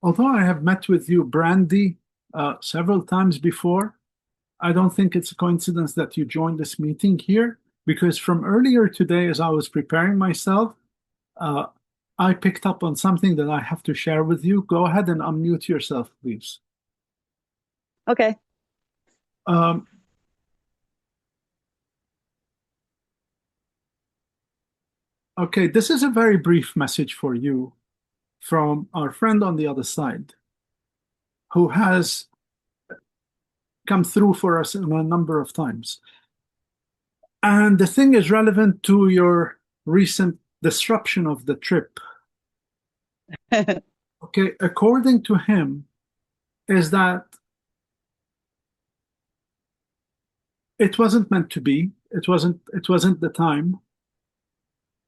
although I have met with you, Brandy, several times before, I don't think it's a coincidence that you joined this meeting here because from earlier today, as I was preparing myself, uh, I picked up on something that I have to share with you. Go ahead and unmute yourself, please. Okay. Um, okay, this is a very brief message for you from our friend on the other side who has come through for us a number of times. And the thing is relevant to your recent disruption of the trip. Okay, according to him, is that it wasn't meant to be. It wasn't the time.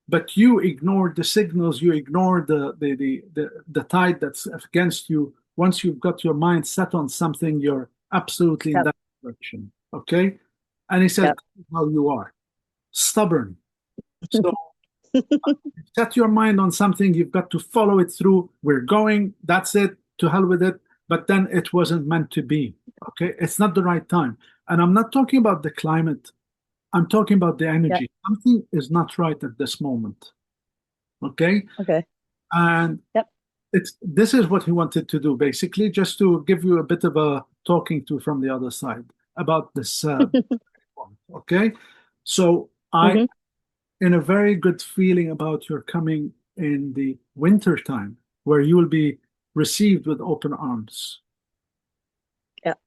But you ignored the signals, you ignored the tide that's against you. Once you've got your mind set on something, you're absolutely in Yep. that direction. Okay? And he said, Yep. how you are. Stubborn. So set your mind on something, you've got to follow it through. We're going, that's it, to hell with it. But then it wasn't meant to be. Okay, it's not the right time. And I'm not talking about the climate, I'm talking about the Yep. energy. Something is not right at this moment. Okay, Okay. and Yep. this is what he wanted to do, basically, just to give you a bit of a talking to from the other side about this point. Okay, so I hmm in a very good feeling about your coming in the winter time, where you will be received with open arms. Yep.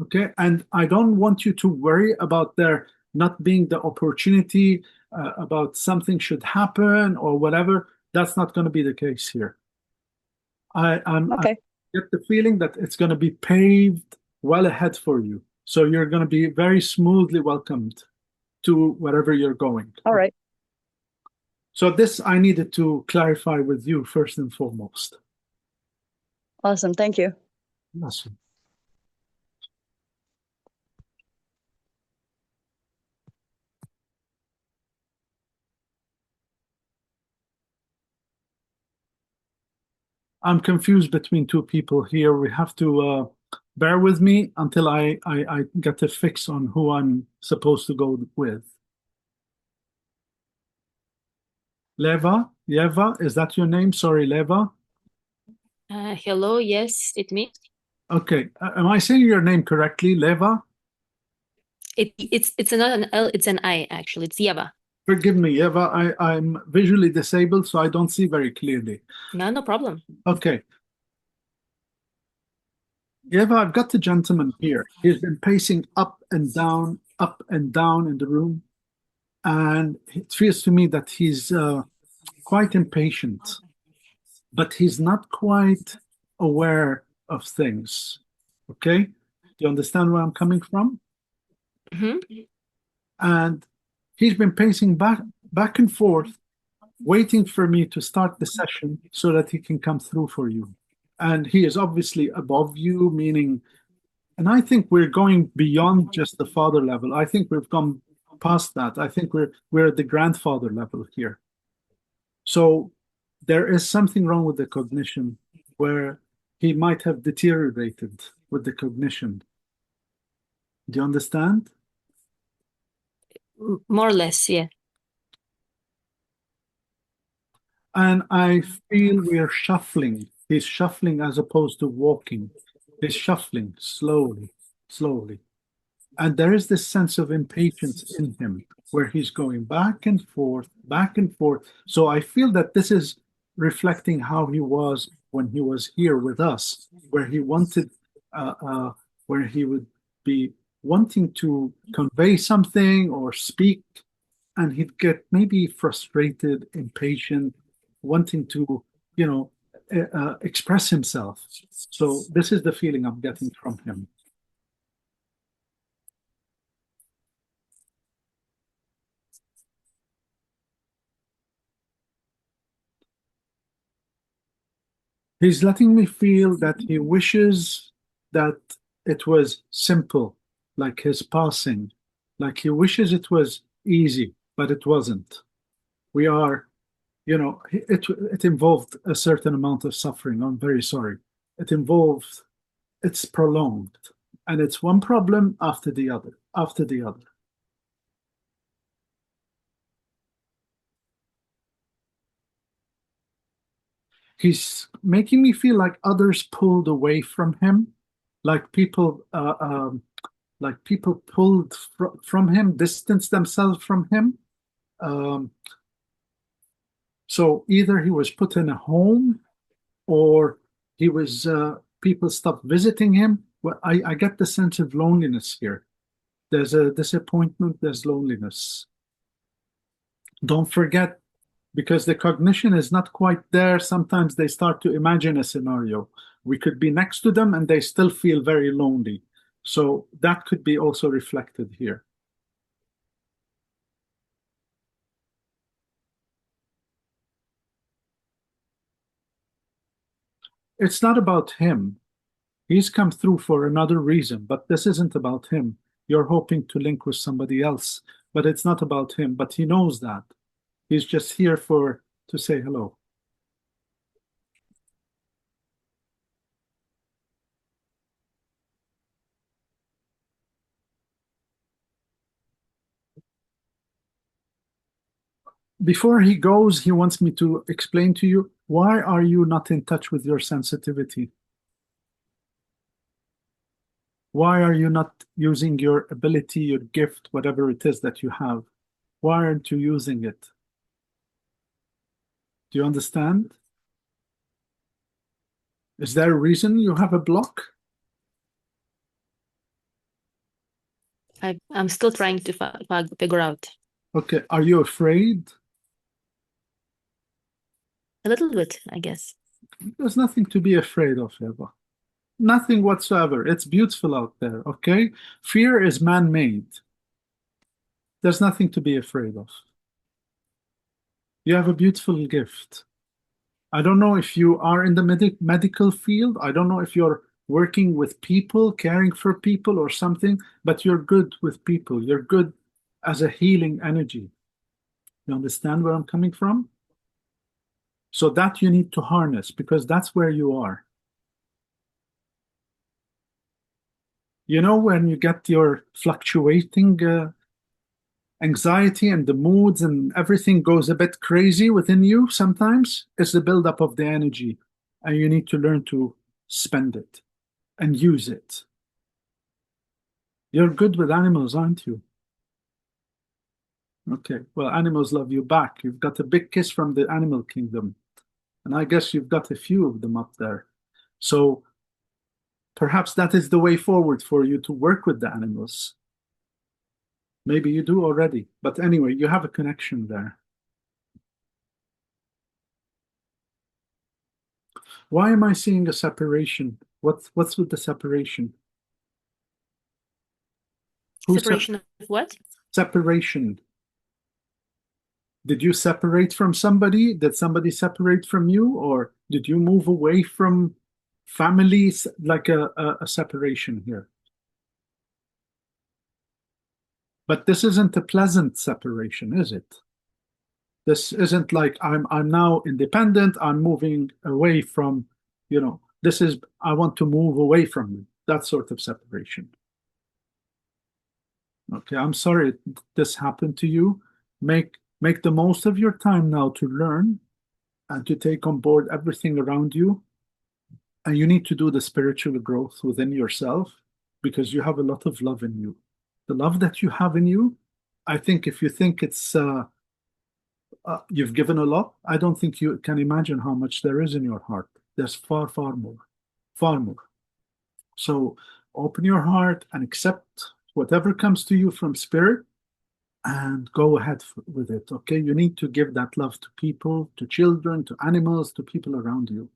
Okay. And I don't want you to worry about there not being the opportunity, about something should happen or whatever. That's not going to be the case here. I Okay. get the feeling that it's going to be paved well ahead for you. So you're going to be very smoothly welcomed to wherever you're going. All right. So this I needed to clarify with you first and foremost. Awesome. Thank you. Yes. I'm confused between two people here. We have to bear with me until I get a fix on who I'm supposed to go with. Leva, is that your name? Sorry, Leva. Hello, yes, it's me. Okay, am I saying your name correctly, Leva? It's not an L, it's an I actually. It's Yeva. Forgive me, Eva. I'm visually disabled, so I don't see very clearly. No problem. Okay, Eva, I've got the gentleman here. He's been pacing up and down in the room, and it feels to me that he's quite impatient, but he's not quite aware of things. Okay? Do you understand where I'm coming from? hmm And he's been pacing back and forth, waiting for me to start the session so that he can come through for you. And he is obviously above you, meaning, and I think we're going beyond just the father level. I think we've gone past that. I think we're at the grandfather level here. So there is something wrong with the cognition where he might have deteriorated with the cognition. Do you understand? More or less, yeah. And I feel we are shuffling. He's shuffling as opposed to walking. He's shuffling slowly, slowly. And there is this sense of impatience in him where he's going back and forth, back and forth. So I feel that this is reflecting how he was when he was here with us, where he wanted, where he would be wanting to convey something or speak, and he'd get maybe frustrated, impatient, wanting to, express himself. So this is the feeling I'm getting from him. He's letting me feel that he wishes that it was simple, like his passing, like he wishes it was easy, but it wasn't. We are, it involved a certain amount of suffering. I'm very sorry. It involves, it's prolonged, and it's one problem after the other, after the other. He's making me feel like others pulled away from him, like people pulled from him, distanced themselves from him. Um, so either he was put in a home, or he was people stopped visiting him. Well, I get the sense of loneliness here. There's a disappointment, there's loneliness. Don't forget, because the cognition is not quite there, sometimes they start to imagine a scenario. We could be next to them and they still feel very lonely. So that could be also reflected here. It's not about him. He's come through for another reason, but this isn't about him. You're hoping to link with somebody else, but it's not about him. But he knows that. He's just here to say hello. Before he goes, he wants me to explain to you, why are you not in touch with your sensitivity? Why are you not using your ability, your gift, whatever it is that you have? Why aren't you using it? Do you understand? Is there a reason you have a block? I'm still trying to figure out. Okay, are you afraid? A little bit, I guess. There's nothing to be afraid of, Eva. Nothing whatsoever. It's beautiful out there, okay? Fear is man-made. There's nothing to be afraid of. You have a beautiful gift. I don't know if you are in the medical field. I don't know if you're working with people, caring for people or something, but you're good with people. You're good as a healing energy. You understand where I'm coming from? So that you need to harness, because that's where you are. You know, when you get your fluctuating anxiety and the moods and everything goes a bit crazy within you sometimes, it's the buildup of the energy, and you need to learn to spend it and use it. You're good with animals, aren't you? Okay, well, animals love you back. You've got a big kiss from the animal kingdom, and I guess you've got a few of them up there. So perhaps that is the way forward for you, to work with the animals. Maybe you do already, but anyway, you have a connection there. Why am I seeing a separation? What's with the separation? Separation of what? Separation. Did you separate from somebody? Did somebody separate from you? Or did you move away from families? Like a separation here. But this isn't a pleasant separation, is it? This isn't like I'm now independent, I'm moving away from, this is, I want to move away from you. That sort of separation. Okay, I'm sorry this happened to you. Make the most of your time now to learn and to take on board everything around you. And you need to do the spiritual growth within yourself, because you have a lot of love in you. The love that you have in you, I think if you think it's you've given a lot, I don't think you can imagine how much there is in your heart. There's far, far more, far more. So open your heart and accept whatever comes to you from spirit, and go ahead with it, okay? You need to give that love to people, to children, to animals, to people around you.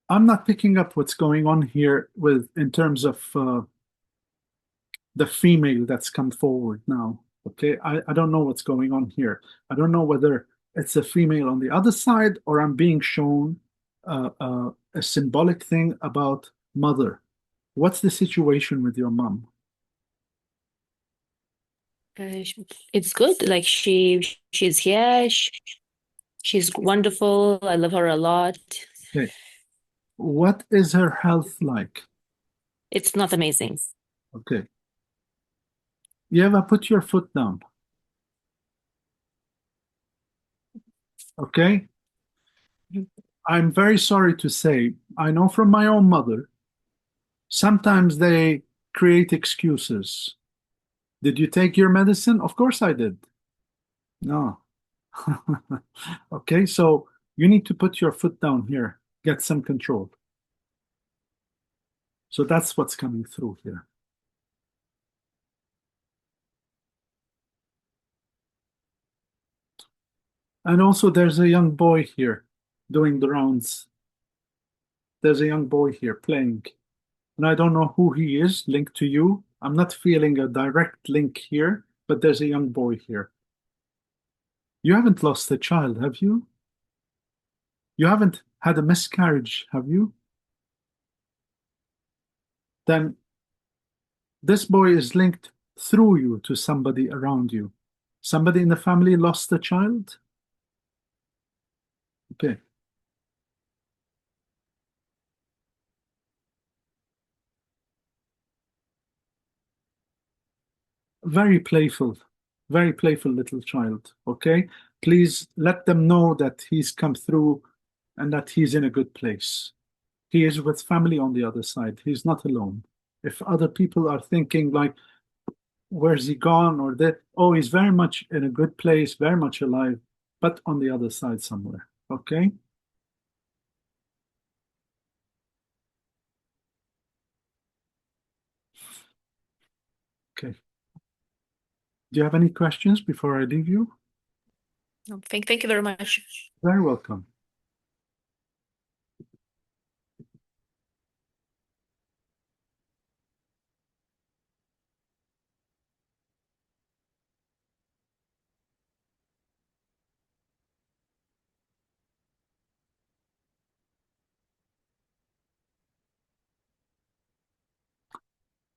I'm not picking up what's going on here in terms of the female that's come forward now. Okay, I don't know what's going on here. I don't know whether it's a female on the other side, or I'm being shown a symbolic thing about mother. What's the situation with your mom? It's good. Like she's here. She's wonderful. I love her a lot. Okay. What is her health like? It's not amazing. Okay. Yeva, put your foot down. Okay. Mhm. I'm very sorry to say, I know from my own mother, sometimes they create excuses. Did you take your medicine? Of course I did. No. Okay, so you need to put your foot down here, get some control. So that's what's coming through here. And also, there's a young boy here doing the rounds. There's a young boy here playing. And I don't know who he is linked to you. I'm not feeling a direct link here, but there's a young boy here. You haven't lost a child, have you? You haven't had a miscarriage, have you? Then this boy is linked through you to somebody around you. Somebody in the family lost a child? Okay. Very playful little child. Okay. Please let them know that he's come through and that he's in a good place. He is with family on the other side. He's not alone. If other people are thinking like, where's he gone? Or that, oh, he's very much in a good place, very much alive, but on the other side somewhere. Okay. Okay. Do you have any questions before I leave you? No, thank you very much. Very welcome.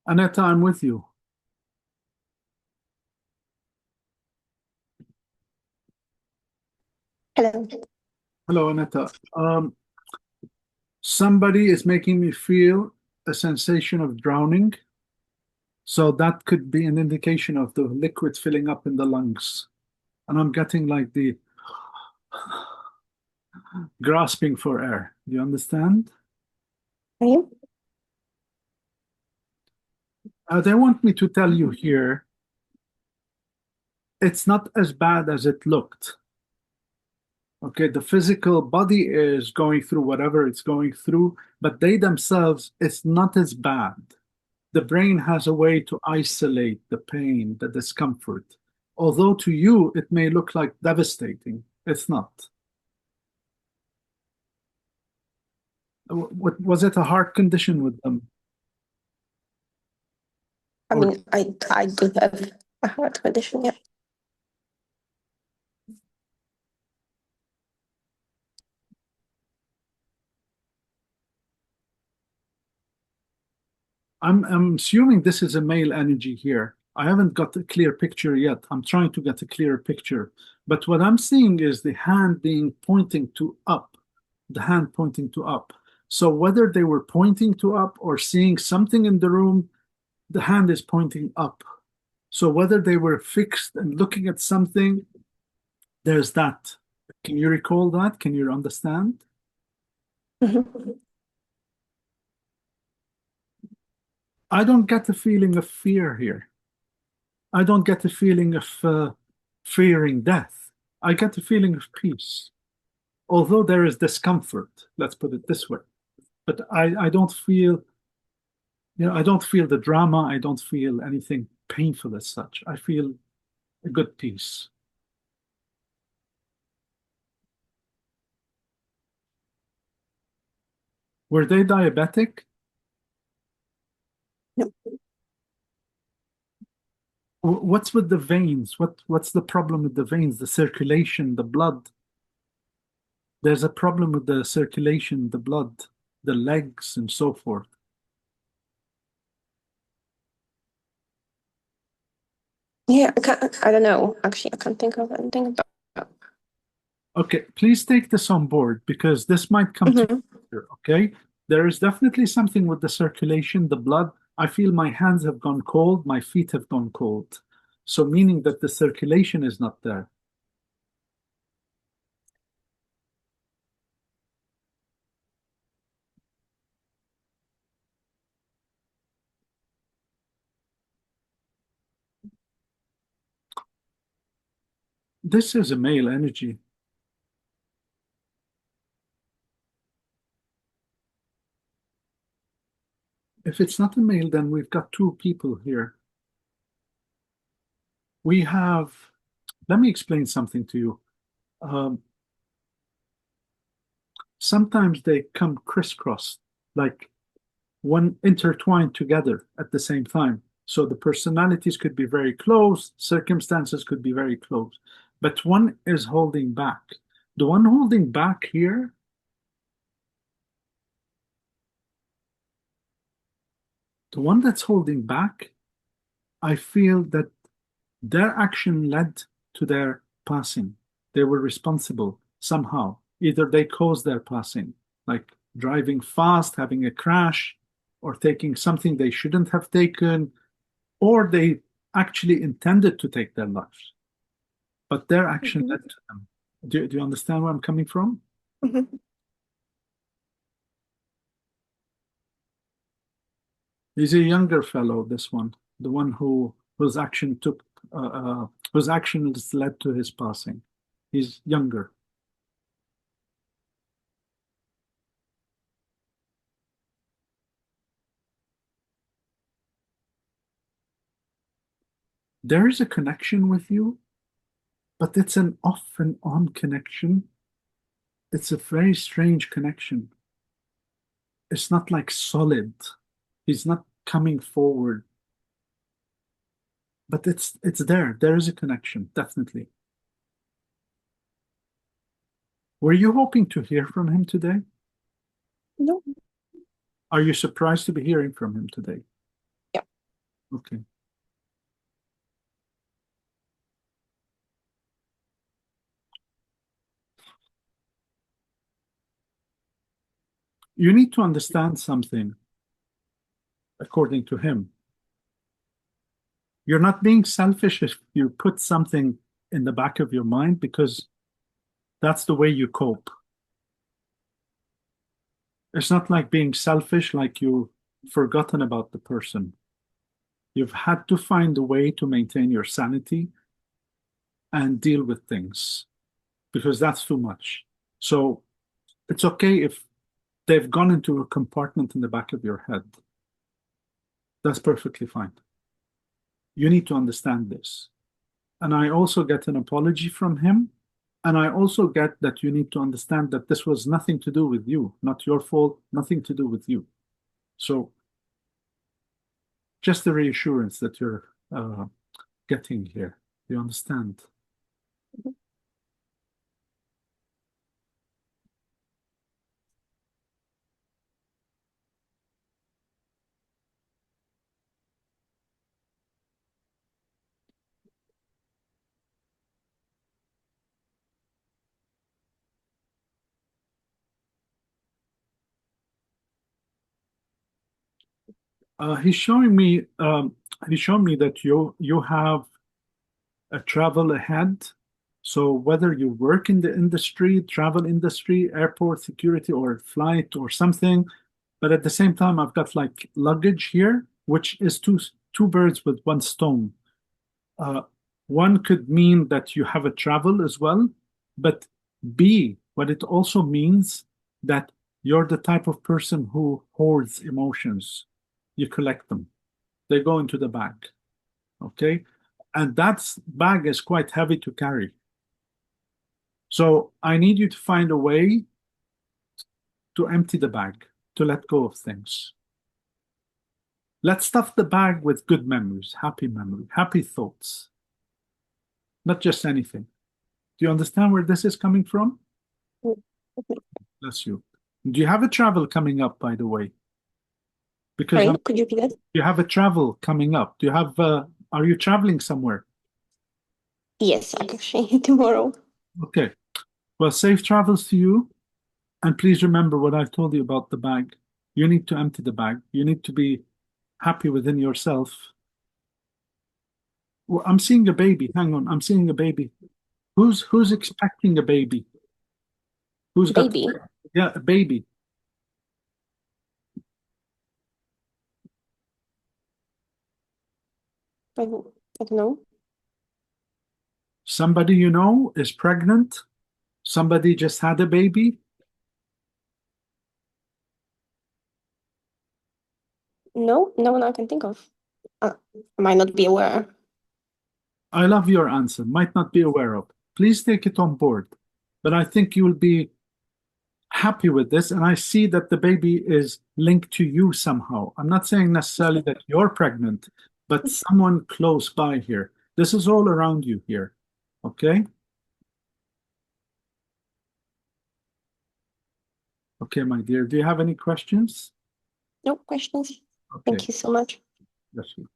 Aneta, I'm with you. Hello. Hello, Aneta. Somebody is making me feel a sensation of drowning. So that could be an indication of the liquid filling up in the lungs. And I'm getting like the grasping for air. Do you understand? Okay. They want me to tell you here, it's not as bad as it looked. Okay, the physical body is going through whatever it's going through, but they themselves, it's not as bad. The brain has a way to isolate the pain, the discomfort. Although to you, it may look like devastating, it's not. What was it, a heart condition with them? I mean, I do have a heart condition, yeah. I'm assuming this is a male energy here. I haven't got a clear picture yet. I'm trying to get a clearer picture. But what I'm seeing is the hand being pointing to up, the hand pointing to up. So whether they were pointing to up or seeing something in the room, the hand is pointing up. So whether they were fixed and looking at something, there's that. Can you recall that? Can you understand? Mhm. I don't get a feeling of fear here. I don't get a feeling of fearing death. I get a feeling of peace. Although there is discomfort, let's put it this way. But I don't feel, I don't feel the drama. I don't feel anything painful as such. I feel a good peace. Were they diabetic? No. What's with the veins? What's the problem with the veins? The circulation, the blood. There's a problem with the circulation, the blood, the legs, and so forth. Yeah, I don't know. Actually, I can't think of anything about. Okay, please take this on board because this might come to Mhm. you, okay? There is definitely something with the circulation, the blood. I feel my hands have gone cold, my feet have gone cold. So meaning that the circulation is not there. This is a male energy. If it's not a male, then we've got two people here. We have, let me explain something to you. Sometimes they come crisscross, like one intertwined together at the same time. So the personalities could be very close, circumstances could be very close, but one is holding back. The one holding back here, the one that's holding back, I feel that their action led to their passing. They were responsible somehow. Either they caused their passing, like driving fast, having a crash, or taking something they shouldn't have taken, or they actually intended to take their lives, but their action Mhm. led to them. Do you understand where I'm coming from? Mhm. He's a younger fellow, this one, the one whose action took, whose actions led to his passing. He's younger. There is a connection with you, but it's an off and on connection. It's a very strange connection. It's not like solid. He's not coming forward, but it's there. There is a connection, definitely. Were you hoping to hear from him today? No. Are you surprised to be hearing from him today? Yeah. Okay. You need to understand something, according to him. You're not being selfish if you put something in the back of your mind because that's the way you cope. It's not like being selfish, like you've forgotten about the person. You've had to find a way to maintain your sanity and deal with things because that's too much. So it's okay if they've gone into a compartment in the back of your head. That's perfectly fine. You need to understand this. And I also get an apology from him. And I also get that you need to understand that this was nothing to do with you, not your fault, nothing to do with you. So just the reassurance that you're getting here. You understand? He's showing me he's showing me that you have a travel ahead. So whether you work in the industry, travel industry, airport security, or flight or something, but at the same time, I've got like luggage here, which is two birds with one stone. Uh, one could mean that you have a travel as well, but B, what it also means that you're the type of person who hoards emotions. You collect them. They go into the bag. Okay. And that bag is quite heavy to carry. So I need you to find a way to empty the bag, to let go of things. Let's stuff the bag with good memories, happy thoughts, not just anything. Do you understand where this is coming from? Bless you. Do you have a travel coming up, by the way? Because Sorry, could you repeat that? you have a travel coming up. Do you have? Are you traveling somewhere? Yes, actually, tomorrow. Okay. Well, safe travels to you. And please remember what I told you about the bag. You need to empty the bag. You need to be happy within yourself. Well, I'm seeing a baby. Hang on. I'm seeing a baby. Who's expecting a baby? Who's got, Baby. yeah, a baby? I don't know. Somebody you know is pregnant. Somebody just had a baby. No, no one I can think of. I might not be aware. I love your answer. Might not be aware of. Please take it on board. But I think you'll be happy with this. And I see that the baby is linked to you somehow. I'm not saying necessarily that you're pregnant, but someone close by here. This is all around you here. Okay? Okay, my dear. Do you have any questions? No questions. Okay. Thank you so much. Bless you.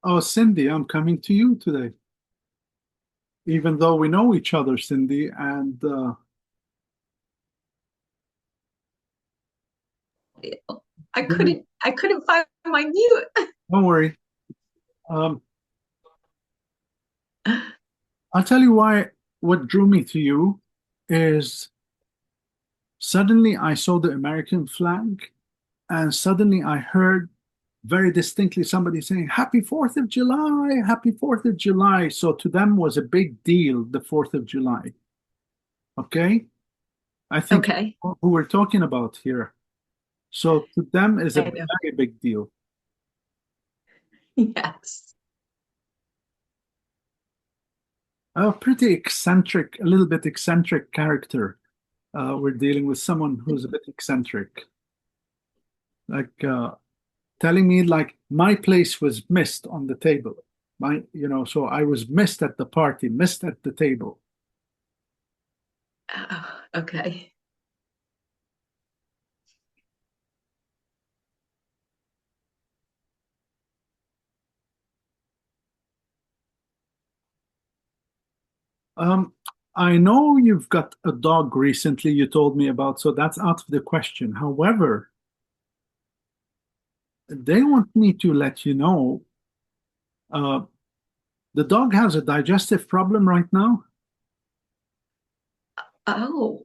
Oh, Cindy, I'm coming to you today. Even though we know each other, Cindy, and I couldn't find my mute. don't worry. I'll tell you why. What drew me to you is suddenly I saw the American flag, and suddenly I heard very distinctly somebody saying, Happy 4th of July, Happy 4th of July. So to them was a big deal, the 4th of July. Okay? I think Okay. who we're talking about here. So to them is a I know. very big deal. Yes. A pretty eccentric, a little bit eccentric character. We're dealing with someone who's a bit eccentric. Like telling me like my place was missed on the table. So I was missed at the party, missed at the table. Okay. I know you've got a dog recently, you told me about, so that's out of the question. However, they want me to let you know uh, the dog has a digestive problem right now. Oh.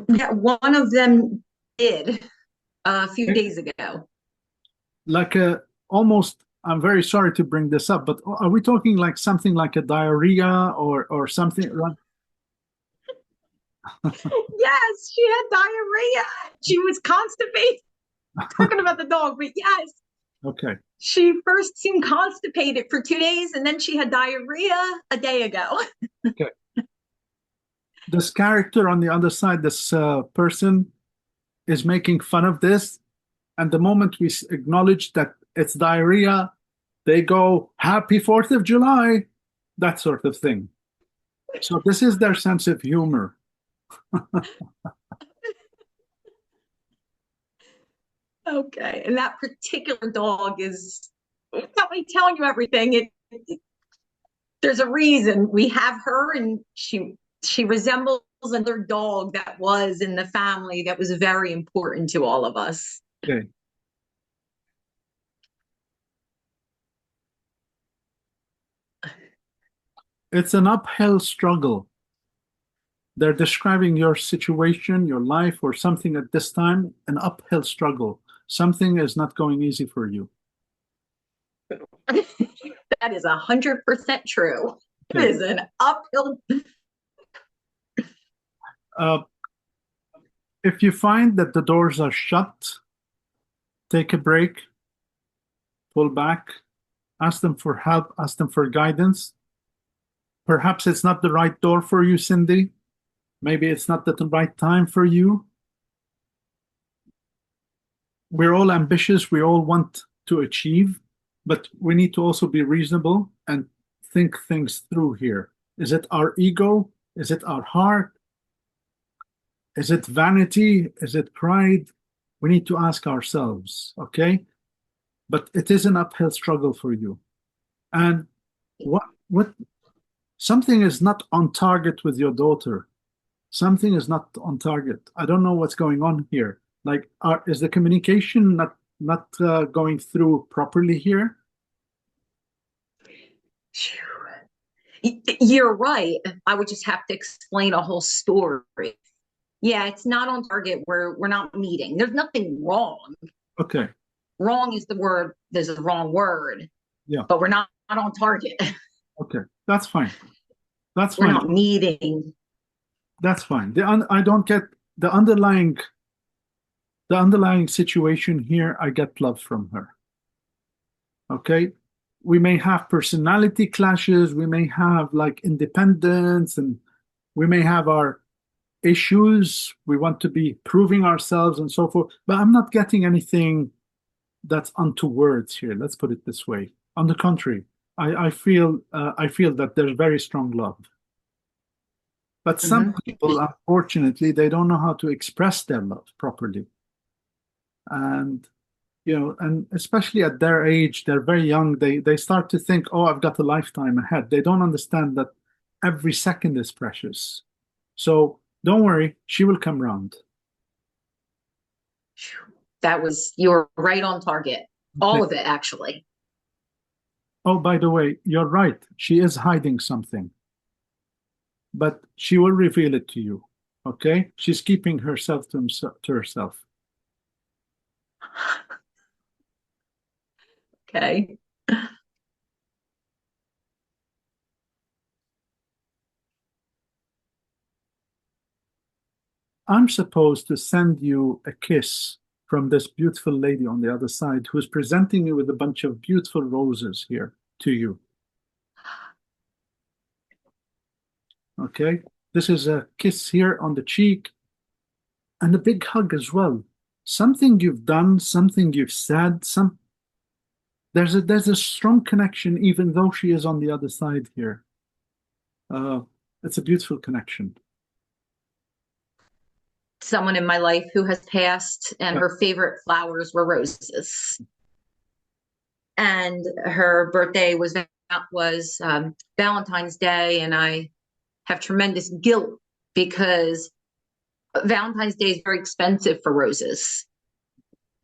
Yeah, one of them did a few days ago. Like a almost, I'm very sorry to bring this up, but are we talking like something like a diarrhea or something? Yes, she had diarrhea. She was constipated. Talking about the dog, but yes. Okay. She first seemed constipated for 2 days, and then she had diarrhea a day ago. Okay. This character on the other side, this person is making fun of this. And the moment we acknowledge that it's diarrhea, they go, Happy 4th of July, that sort of thing. So this is their sense of humor. Okay, and that particular dog is without me telling you everything. There's a reason we have her, and she resembles another dog that was in the family that was very important to all of us. Okay. It's an uphill struggle. They're describing your situation, your life, or something at this time, an uphill struggle. Something is not going easy for you. That is 100% true. It is an uphill. If you find that the doors are shut, Take a break, pull back, ask them for help, ask them for guidance. Perhaps it's not the right door for you, Cindy. Maybe it's not the right time for you. We're all ambitious, we all want to achieve, but we need to also be reasonable and think things through here. Is it our ego? Is it our heart? Is it vanity? Is it pride? We need to ask ourselves, okay? But it is an uphill struggle for you. And what something is not on target with your daughter. Something is not on target. I don't know what's going on here. Like, is the communication not going through properly here? You're right. I would just have to explain a whole story. Yeah, it's not on target. We're not meeting. There's nothing wrong. Okay. Wrong is the word. There's a wrong word. Yeah. But we're not on target. Okay, that's fine. That's We're fine. not meeting. That's fine. I don't get the underlying situation here. I get love from her. Okay, we may have personality clashes. We may have like independence, and we may have our issues. We want to be proving ourselves and so forth. But I'm not getting anything that's unto words here. Let's put it this way. On the contrary, I feel that there's very strong love. But some people, unfortunately, they don't know how to express their love properly. And, and especially at their age, they're very young, they start to think, oh, I've got a lifetime ahead. They don't understand that every second is precious. So don't worry, she will come round. You were right on target. All of it, actually. Oh, by the way, you're right. She is hiding something. But she will reveal it to you, okay? She's keeping herself to herself. Okay. I'm supposed to send you a kiss from this beautiful lady on the other side who's presenting you with a bunch of beautiful roses here to you. Okay? This is a kiss here on the cheek and a big hug as well. Something you've done, something you've said, there's a strong connection even though she is on the other side here. It's a beautiful connection. Someone in my life who has passed, and her favorite flowers were roses. And her birthday was Valentine's Day, and I have tremendous guilt because Valentine's Day is very expensive for roses.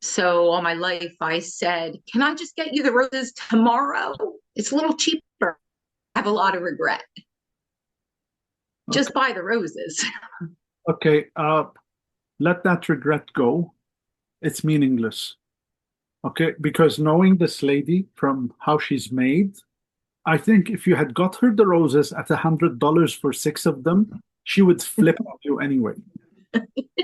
So all my life I said, can I just get you the roses tomorrow? It's a little cheaper. I have a lot of regret. Just buy the roses. Okay, let that regret go. It's meaningless. Okay, because knowing this lady from how she's made, I think if you had got her the roses at $100 for 6 of them, she would flip on you anyway.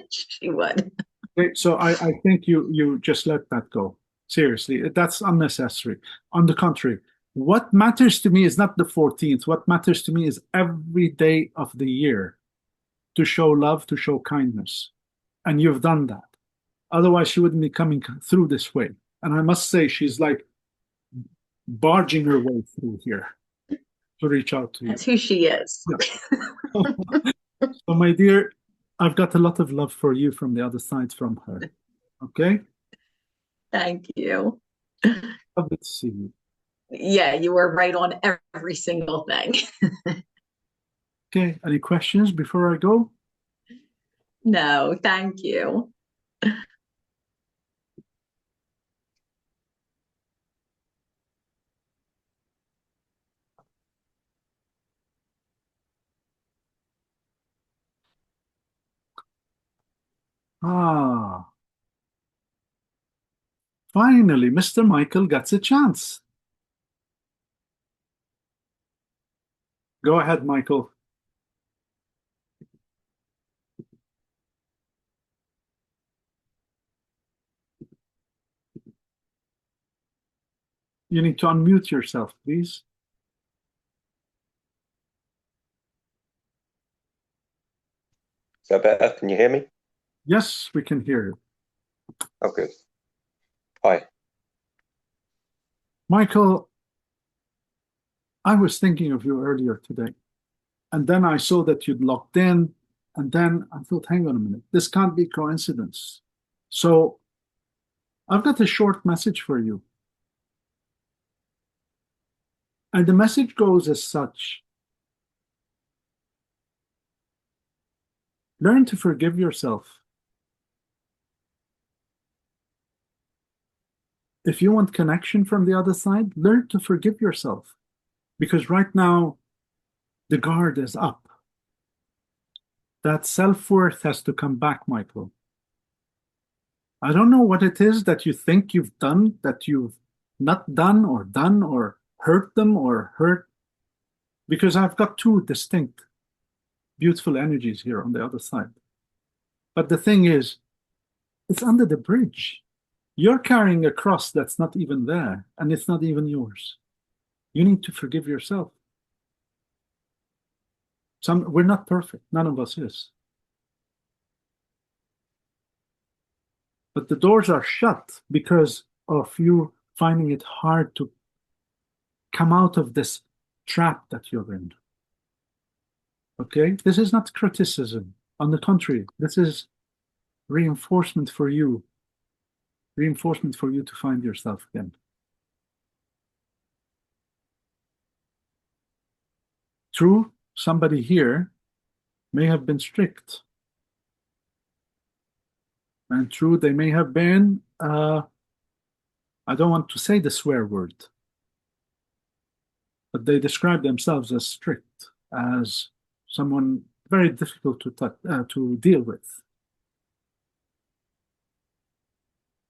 She would. Okay, so I think you just let that go. Seriously, that's unnecessary. On the contrary, what matters to me is not the 14th. What matters to me is every day of the year to show love, to show kindness. And you've done that. Otherwise, she wouldn't be coming through this way. And I must say, she's like barging her way through here to reach out to you. That's who she is. Yeah. So, my dear, I've got a lot of love for you from the other side from her. Okay? Thank you. Lovely to see you. Yeah, you were right on every single thing. Okay, any questions before I go? No, thank you. Ah, finally, Mr. Michael gets a chance. Go ahead, Michael. You need to unmute yourself, please. Is that better? Can you hear me? Yes, we can hear you. Oh, good. Hi. Michael, I was thinking of you earlier today, and then I saw that you'd logged in, and then I thought, hang on a minute, this can't be coincidence. So I've got a short message for you. And the message goes as such: learn to forgive yourself. If you want connection from the other side, learn to forgive yourself. Because right now, the guard is up. That self-worth has to come back, Michael. I don't know what it is that you think you've done, that you've not done or hurt them or hurt. Because I've got two distinct, beautiful energies here on the other side. But the thing is, it's under the bridge. You're carrying a cross that's not even there, and it's not even yours. You need to forgive yourself. We're not perfect. None of us is. But the doors are shut because of you finding it hard to come out of this trap that you're in. Okay? This is not criticism. On the contrary, this is reinforcement for you. Reinforcement for you to find yourself again. True, somebody here may have been strict. And true, they may have been, I don't want to say the swear word, but they describe themselves as strict, as someone very difficult to deal with.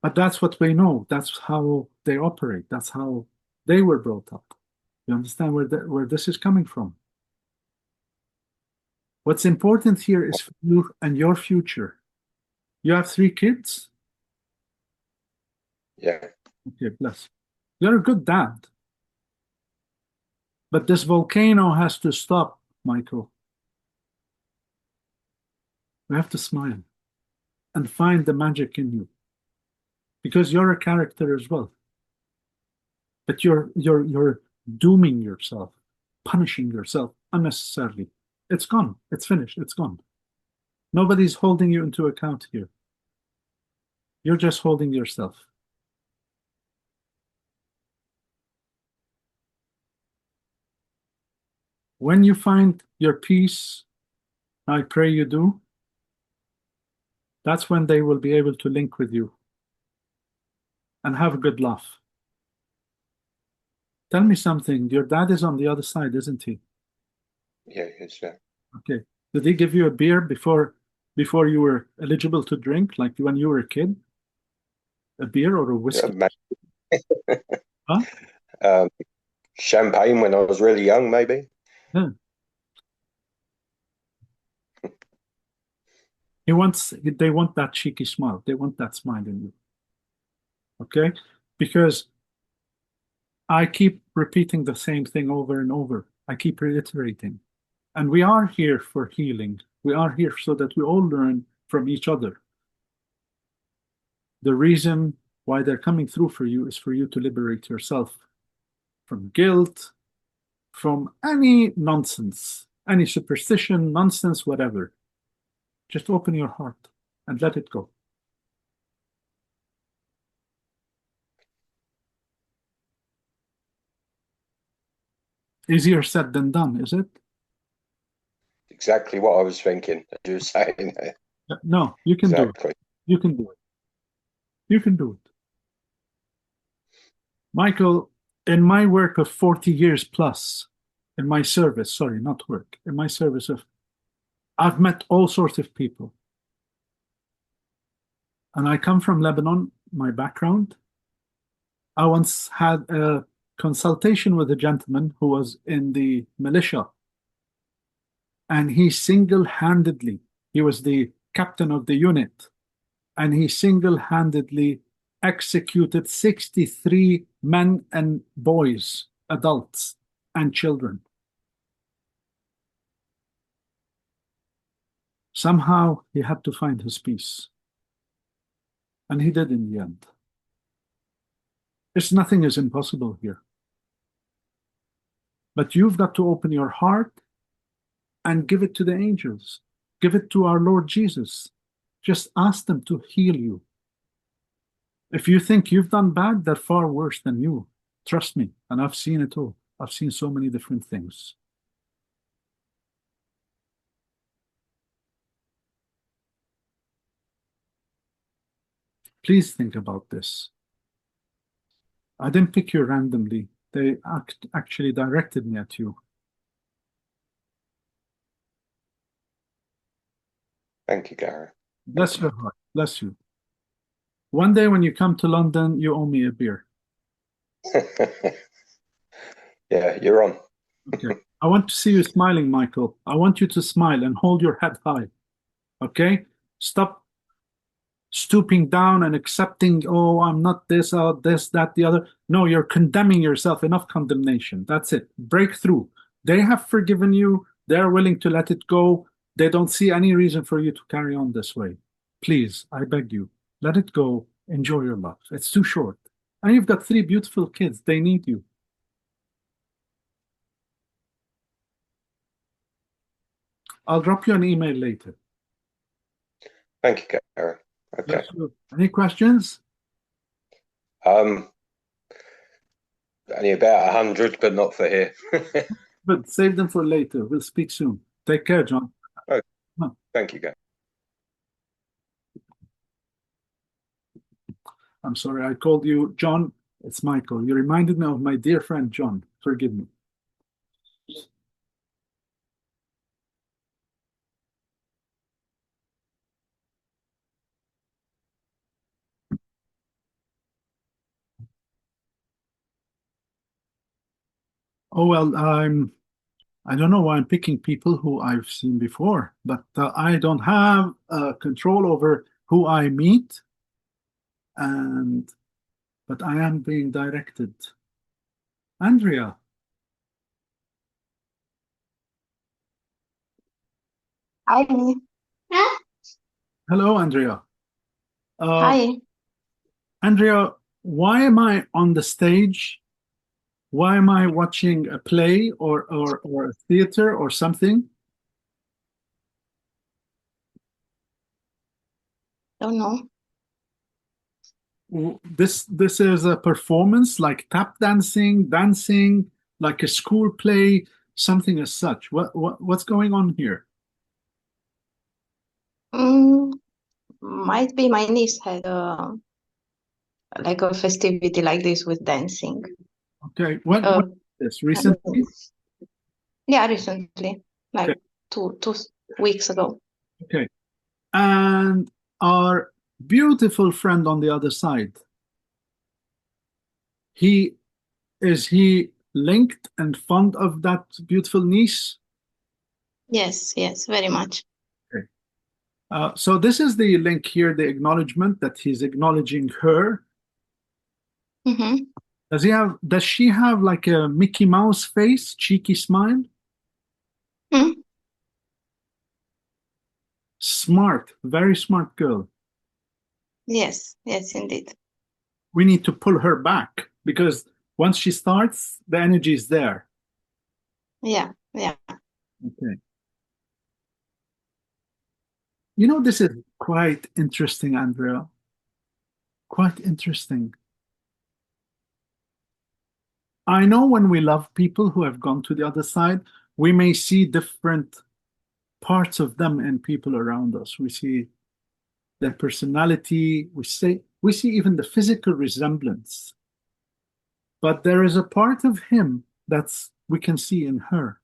But that's what we know. That's how they operate. That's how they were brought up. You understand where this is coming from? What's important here is for you and your future. You have 3 kids? Yeah. Okay, bless. You're a good dad. But this volcano has to stop, Michael. We have to smile and find the magic in you. Because you're a character as well. But you're dooming yourself, punishing yourself unnecessarily. It's gone. It's finished. It's gone. Nobody's holding you into account here. You're just holding yourself. When you find your peace, I pray you do, that's when they will be able to link with you and have a good laugh. Tell me something. Your dad is on the other side, isn't he? Yeah, it's Okay. Did he give you a beer before you were eligible to drink, like when you were a kid? A beer or a whiskey? Huh? Champagne when I was really young, maybe. Yeah. They want that cheeky smile. They want that smile in you. Okay? Because I keep repeating the same thing over and over. I keep reiterating. And we are here for healing. We are here so that we all learn from each other. The reason why they're coming through for you is for you to liberate yourself from guilt, from any nonsense, any superstition, nonsense, whatever. Just open your heart and let it go. Easier said than done, is it? Exactly what I was thinking. You were saying there. No, you can do it. You can do it. You can do it. Michael, in my work of 40 years plus, in my service, sorry, not work, in my service I've met all sorts of people. And I come from Lebanon, my background. I once had a consultation with a gentleman who was in the militia. And he single-handedly, he was the captain of the unit, and he single-handedly executed 63 men and boys, adults and children. Somehow he had to find his peace. And he did in the end. Nothing is impossible here. But you've got to open your heart and give it to the angels. Give it to our Lord Jesus. Just ask them to heal you. If you think you've done bad, they're far worse than you. Trust me. And I've seen it all. I've seen so many different things. Please think about this. I didn't pick you randomly. They actually directed me at you. Thank you, Garo. Bless your heart. Bless you. One day when you come to London, you owe me a beer. Yeah, you're on. Okay. I want to see you smiling, Michael. I want you to smile and hold your head high. Okay? Stop stooping down and accepting, oh, I'm not this, this, that, the other. No, you're condemning yourself. Enough condemnation. That's it. Break through. They have forgiven you. They're willing to let it go. They don't see any reason for you to carry on this way. Please, I beg you, let it go. Enjoy your life. It's too short. And you've got 3 beautiful kids. They need you. I'll drop you an email later. Thank you, Garo. Okay. Any questions? Only about 100, but not for here. But save them for later. We'll speak soon. Take care, John. Okay. Thank you, Garo. I'm sorry, I called you John. It's Michael. You reminded me of my dear friend John. Forgive me. Oh, well, I don't know why I'm picking people who I've seen before, but I don't have control over who I meet, but I am being directed. Andrea. Hi. Hello, Andrea. Hi. Andrea, why am I on the stage? Why am I watching a play or a theater or something? Don't know. This is a performance like tap dancing, like a school play, something as such. What's going on here? Might be my niece had like a festivity like this with dancing. Okay, what is this recently? Yeah, recently, like Okay. two weeks ago. Okay, and our beautiful friend on the other side, is he linked and fond of that beautiful niece? Yes, very much. So this is the link here, the acknowledgement that he's acknowledging her. Mm-hmm. Does she have like a Mickey Mouse face, cheeky smile? Mm. Smart, very smart girl. Yes, indeed. We need to pull her back because once she starts, the energy is there. Yeah. Okay. You know, this is quite interesting, Andrea. Quite interesting. I know when we love people who have gone to the other side, we may see different parts of them in people around us. We see their personality, we see even the physical resemblance. But there is a part of him we can see in her.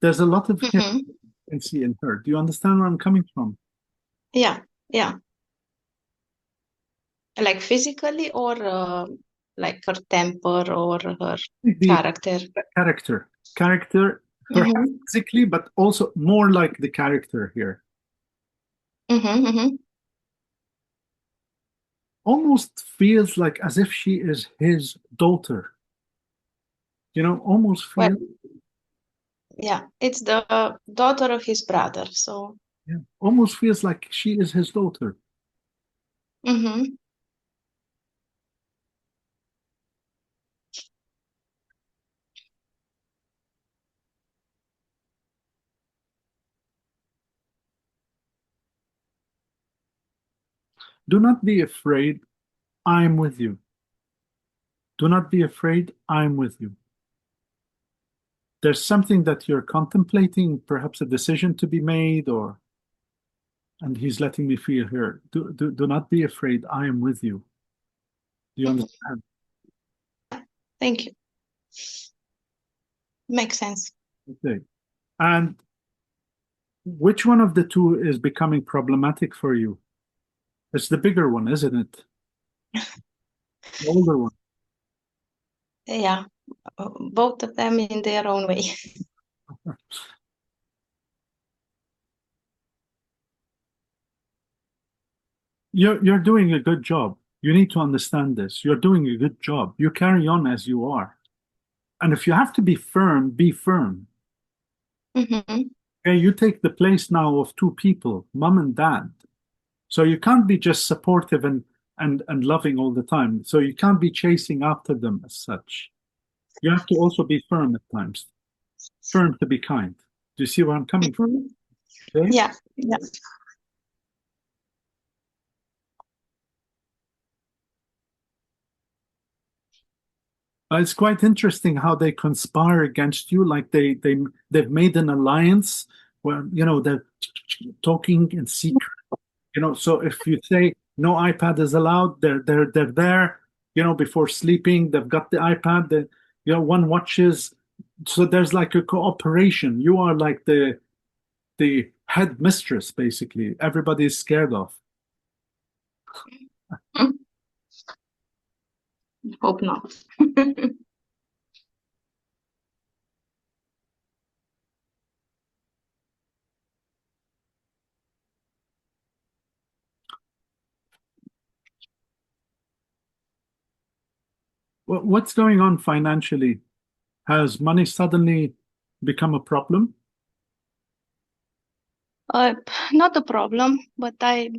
There's a lot of him we can see in her. Do you understand where I'm coming from? Yeah. Like physically or like her temper or her character. Character, perhaps physically, but also more like the character here. almost feels like as if she is his daughter. Almost Well, feels, yeah, it's the daughter of his brother. So, yeah, almost feels like she is his daughter. mhm. Do not be afraid. I'm with you. Do not be afraid. I'm with you. There's something that you're contemplating, perhaps a decision to be made, and he's letting me feel here. Do not be afraid. I am with you. Do you Mhm. understand? Thank you. Makes sense. Okay. And which one of the two is becoming problematic for you? It's the bigger one, isn't it? The older one. Yeah, both of them in their own way. You're doing a good job. You need to understand this. You're doing a good job. You carry on as you are. And if you have to be firm, be firm. Mhm. Okay, you take the place now of two people, mom and dad. So you can't be just supportive and loving all the time. So you can't be chasing after them as such. You have to also be firm at times. Firm to be kind. Do you see where I'm coming from? Mhm. Okay? Yeah, yeah. It's quite interesting how they conspire against you, like they've made an alliance where they're talking in secret. So if you say no iPad is allowed, they're there. Before sleeping, they've got the iPad. One watches. So there's like a cooperation. You are like the head mistress, basically. Everybody is scared of. Mm. Hope not. What's going on financially? Has money suddenly become a problem? Uh, Not a problem, but I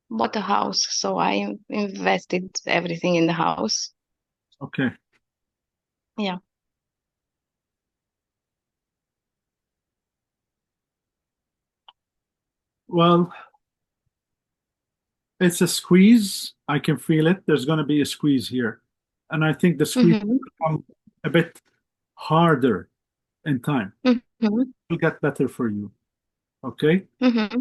bought a house, so I invested everything in the house. Okay. Yeah. Well, it's a squeeze. I can feel it. There's going to be a squeeze here. And I think the squeeze Mm-hmm. will become a bit harder in time. Mm-hmm. It'll get better for you. Okay? Mm-hmm.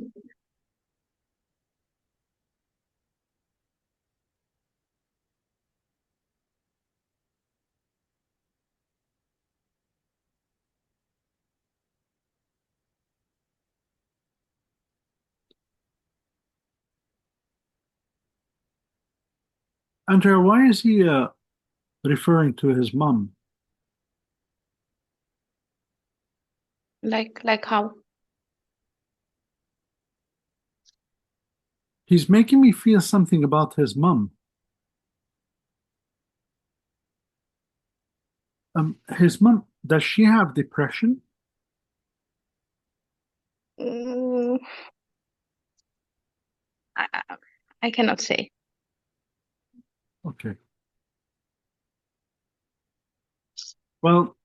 Andrea, why is he referring to his mom? Like how? He's making me feel something about his mom. His mom, does she have depression? Mm, I, I I cannot say. Okay. Well,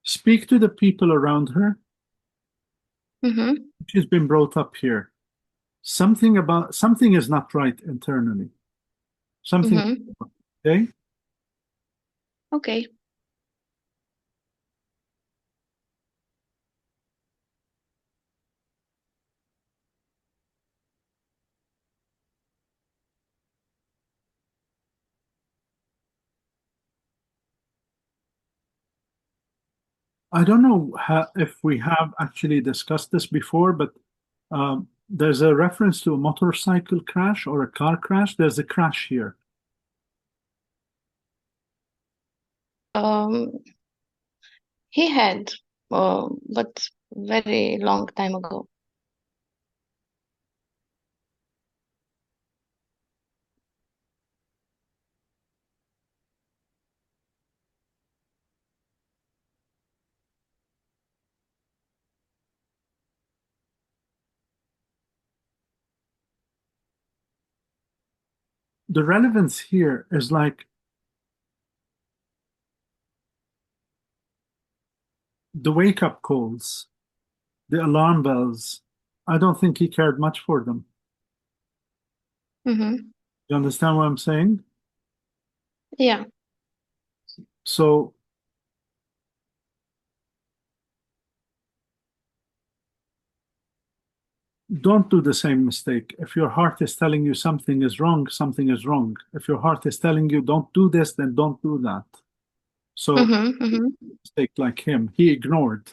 speak to the people around her. Mm-hmm. She's been brought up here. Something is not right internally. Something, Mm-hmm. okay? Okay. I don't know if we have actually discussed this before, but there's a reference to a motorcycle crash or a car crash. There's a crash here. Um, he had, but very long time ago. the relevance here is like the wake-up calls, the alarm bells. I don't think he cared much for them. Mm-hmm. You understand what I'm saying? Yeah. So don't do the same mistake. If your heart is telling you something is wrong, something is wrong. If your heart is telling you don't do this, then don't do that. So Mm-hmm. Mm-hmm. mistake like him, he ignored.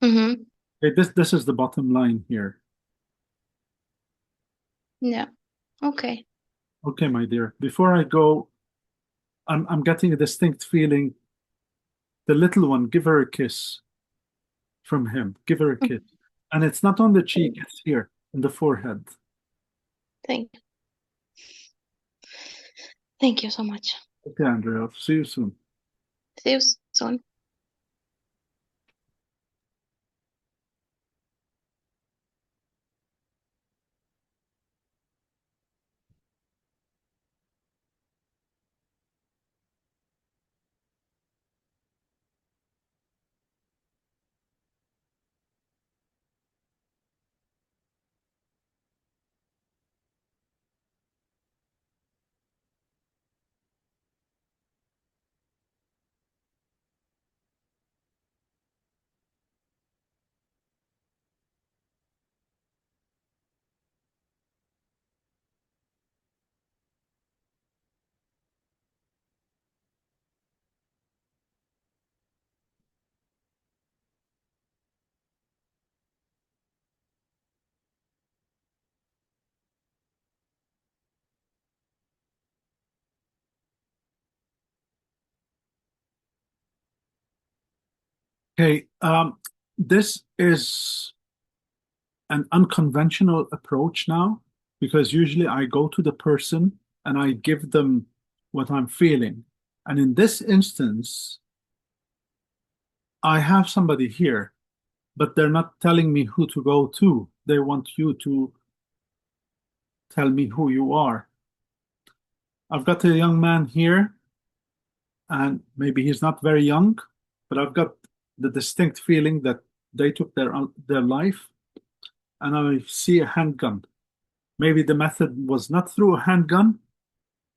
Mm-hmm. Okay, this is the bottom line here. Yeah. Okay. Okay, my dear. Before I go, I'm getting a distinct feeling. The little one, give her a kiss from him. Give her a kiss. And it's not on the cheek, it's here, in the forehead. Thank you. Thank you so much. Okay, Andrea. See you soon. See you soon. Okay, this is an unconventional approach now because usually I go to the person and I give them what I'm feeling. And in this instance, I have somebody here, but they're not telling me who to go to. They want you to tell me who you are. I've got a young man here, and maybe he's not very young, but I've got the distinct feeling that they took their life, and I see a handgun. Maybe the method was not through a handgun,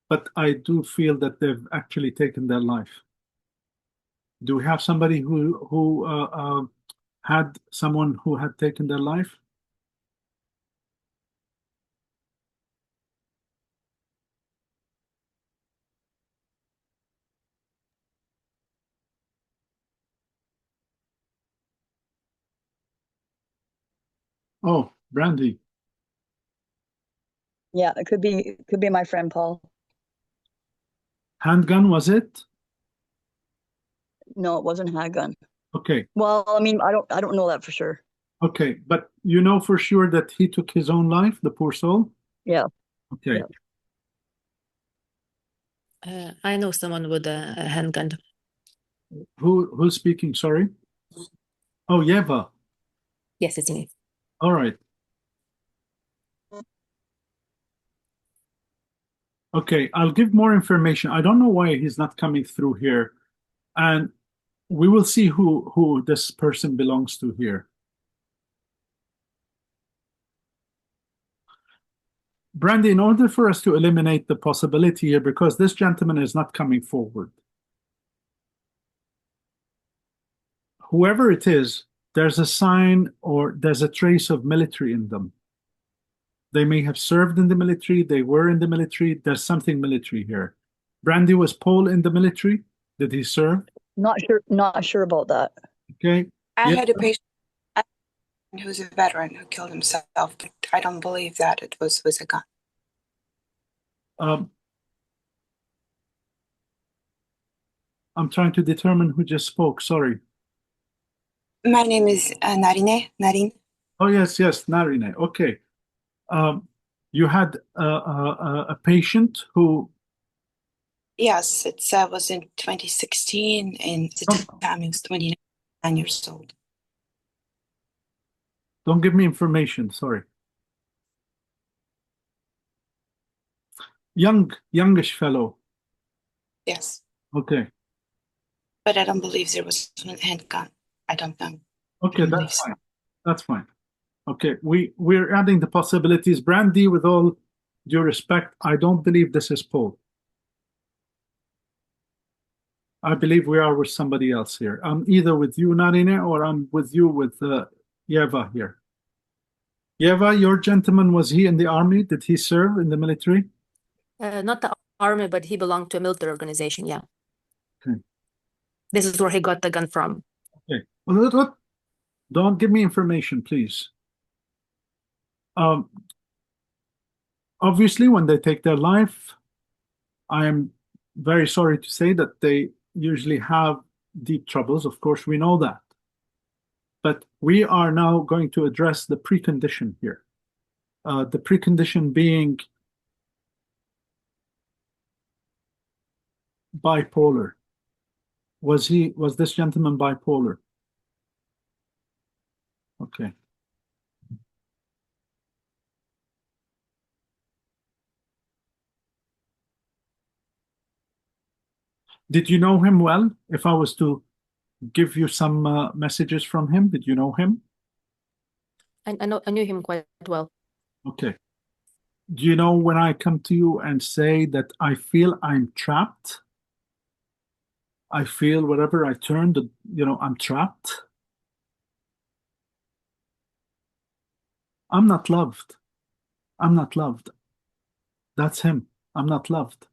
but I do feel that they've actually taken their life. Do we have somebody who had someone who had taken their life? Oh, Brandy. Yeah, it could be my friend Paul. Handgun, was it? No, it wasn't a handgun. Okay, Well, I mean, I don't know that for sure. okay. But you know for sure that he took his own life, the poor soul? Yeah. Okay. Yeah. I know someone with a handgun. Who's speaking? Sorry. Oh, Yeva. Yes, it's me. All right. Okay, I'll give more information. I don't know why he's not coming through here. And we will see who this person belongs to here. Brandy, in order for us to eliminate the possibility here, because this gentleman is not coming forward, whoever it is, there's a sign or there's a trace of military in them. They may have served in the military, they were in the military, there's something military here. Brandy, was Paul in the military? Did he serve? Not sure about that. Okay. I Yeah. had a patient who's a veteran who killed himself, but I don't believe that it was with a gun. I'm trying to determine who just spoke. Sorry. My name is Narine. Oh, yes, Narine. Okay. You had a patient who. Yes, it was in 2016, and at the time he was 29 years old. Don't give me information. Sorry. youngish fellow. Yes. Okay. But I don't believe there was a handgun. I don't know. Okay, believe that's so. fine. That's fine. Okay, we're adding the possibilities. Brandy, with all due respect, I don't believe this is Paul. I believe we are with somebody else here. I'm either with you, Narine, or I'm with you with Yeva here. Yeva, your gentleman, was he in the army? Did he serve in the military? Not the army, but he belonged to a military organization. Yeah. Okay. This is where he got the gun from. Okay. Well, don't give me information, please. Obviously, when they take their life, I am very sorry to say that they usually have deep troubles. Of course, we know that. But we are now going to address the precondition here. The precondition being bipolar. Was this gentleman bipolar? Okay. Did you know him well? If I was to give you some messages from him, did you know him? I knew him quite well. Okay. Do you know when I come to you and say that I feel I'm trapped? I feel wherever I turn, I'm trapped. I'm not loved. I'm not loved. That's him. I'm not loved.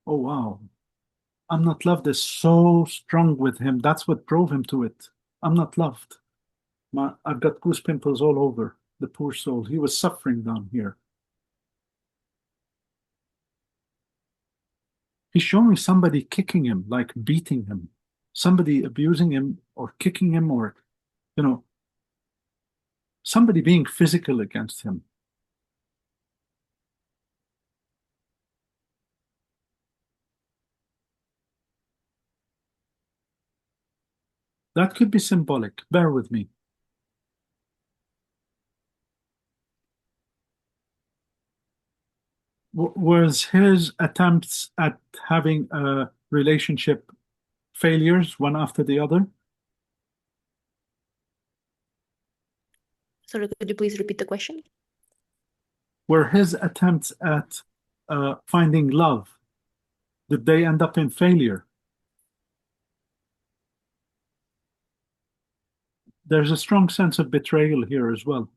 Oh, wow. I'm not loved is so strong with him. That's what drove him to it. I'm not loved. I've got goose pimples all over. The poor soul. He was suffering down here. He's showing me somebody kicking him, like beating him. Somebody abusing him or kicking him or, somebody being physical against him. That could be symbolic. Bear with me. Was his attempts at having a relationship failures one after the other? Sorry, could you please repeat the question? Were his attempts at finding love, did they end up in failure? There's a strong sense of betrayal here as well.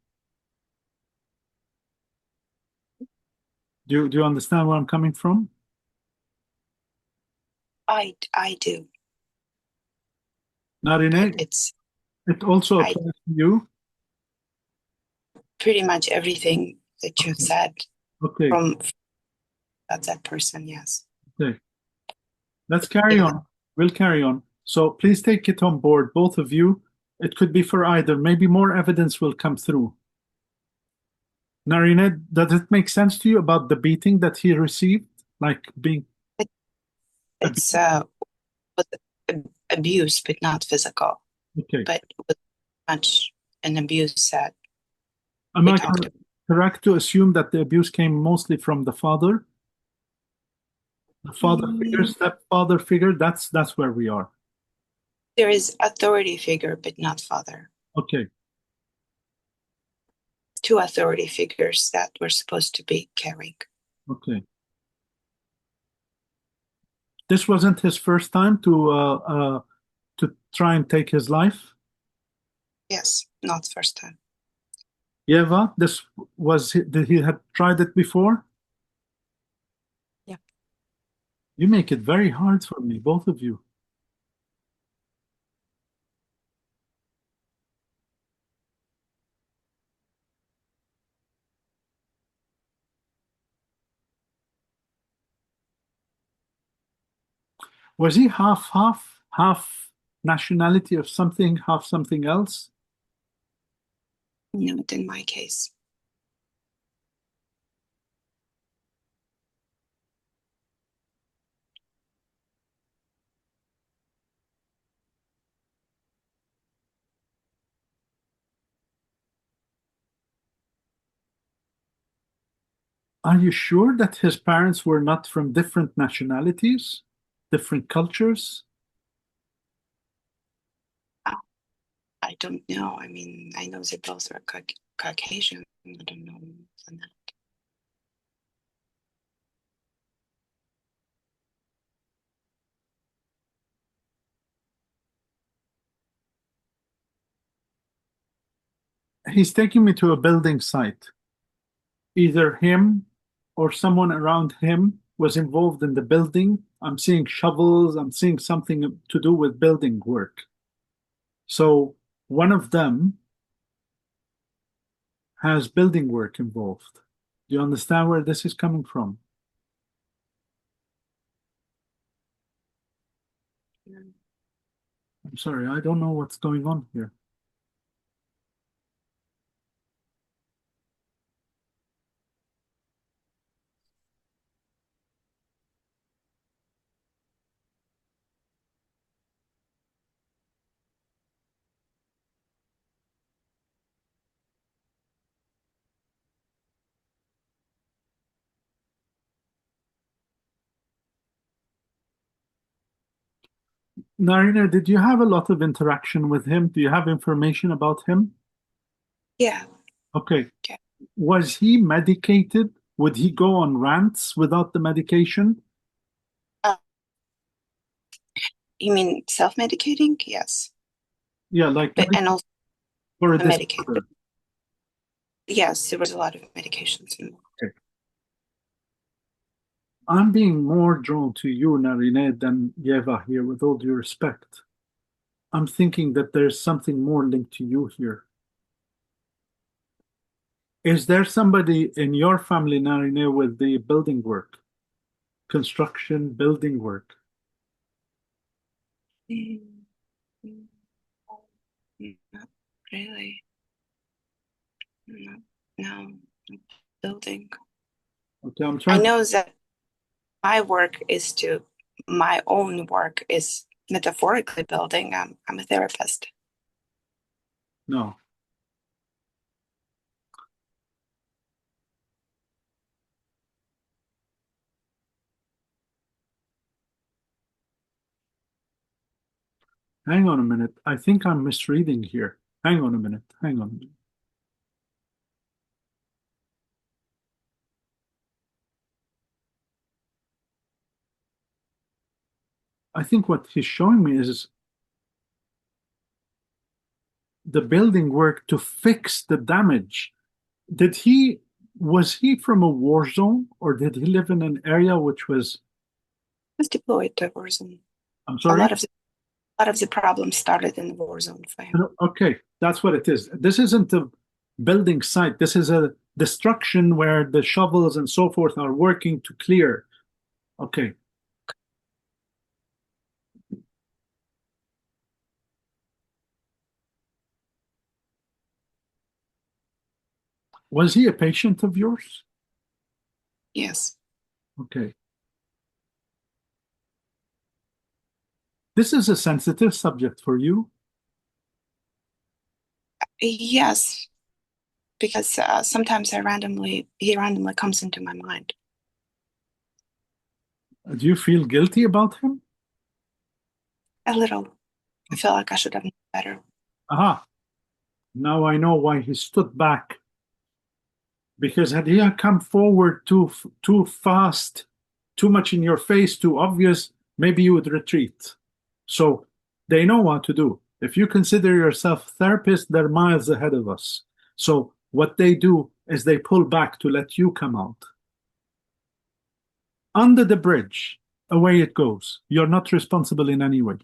Do you understand where I'm coming from? I do. Narine, it also applies to you? Pretty much everything that you've said Okay. from that person, yes. Okay. Let's carry on. We'll carry on. So please take it on board, both of you. It could be for either. Maybe more evidence will come through. Narine, does it make sense to you about the beating that he received? Like being... It's abuse, but not physical. Okay. But with much an abuse that Am I correct to assume that the abuse came mostly from the father? The father figure, stepfather figure, that's where we are. there is authority figure, but not father. Okay. Two authority figures that were supposed to be caring. Okay. This wasn't his first time to try and take his life? Yes, not first time. Yeva, did he had tried it before? Yeah. You make it very hard for me, both of you. Was he half nationality of something, half something else? Not in my case. Are you sure that his parents were not from different nationalities, different cultures? I don't know. I mean, I know they both are Caucasian. I don't know than that. He's taking me to a building site. Either him or someone around him was involved in the building. I'm seeing shovels. I'm seeing something to do with building work. So one of them has building work involved. Do you understand where this is coming from? I'm sorry, I don't know what's going on here. Narina, did you have a lot of interaction with him? Do you have information about him? Yeah. Okay. Yeah. Was he medicated? Would he go on rants without the medication? You mean self-medicating? Yes. Yeah, like But, and also for a the medication. disorder. Yes, there was a lot of medications. Okay. I'm being more drawn to you, Narine, than Yeva here, with all due respect. I'm thinking that there's something more linked to you here. Is there somebody in your family, Narine, with the building work? Construction, building work? Not really. No, building. Okay, I'm I trying. know that my own work is metaphorically building. I'm a therapist. No. Hang on a minute. I think I'm misreading here. Hang on a minute. Hang on a minute. I think what he's showing me is the building work to fix the damage. Was he from a war zone, or did he live in an area which was, I was deployed to war zone. I'm A sorry? lot of the problems started in the war zone for him. Okay, that's what it is. This isn't a building site. This is a destruction where the shovels and so forth are working to clear. Okay. Was he a patient of yours? Yes. Okay. This is a sensitive subject for you. Yes, because sometimes he randomly comes into my mind. Do you feel guilty about him? A little. I feel like I should have known better. Aha. Now I know why he stood back. Because had he come forward too fast, too much in your face, too obvious, maybe you would retreat. So they know what to do. If you consider yourself a therapist, they're miles ahead of us. So what they do is they pull back to let you come out. Under the bridge, away it goes. You're not responsible in any way.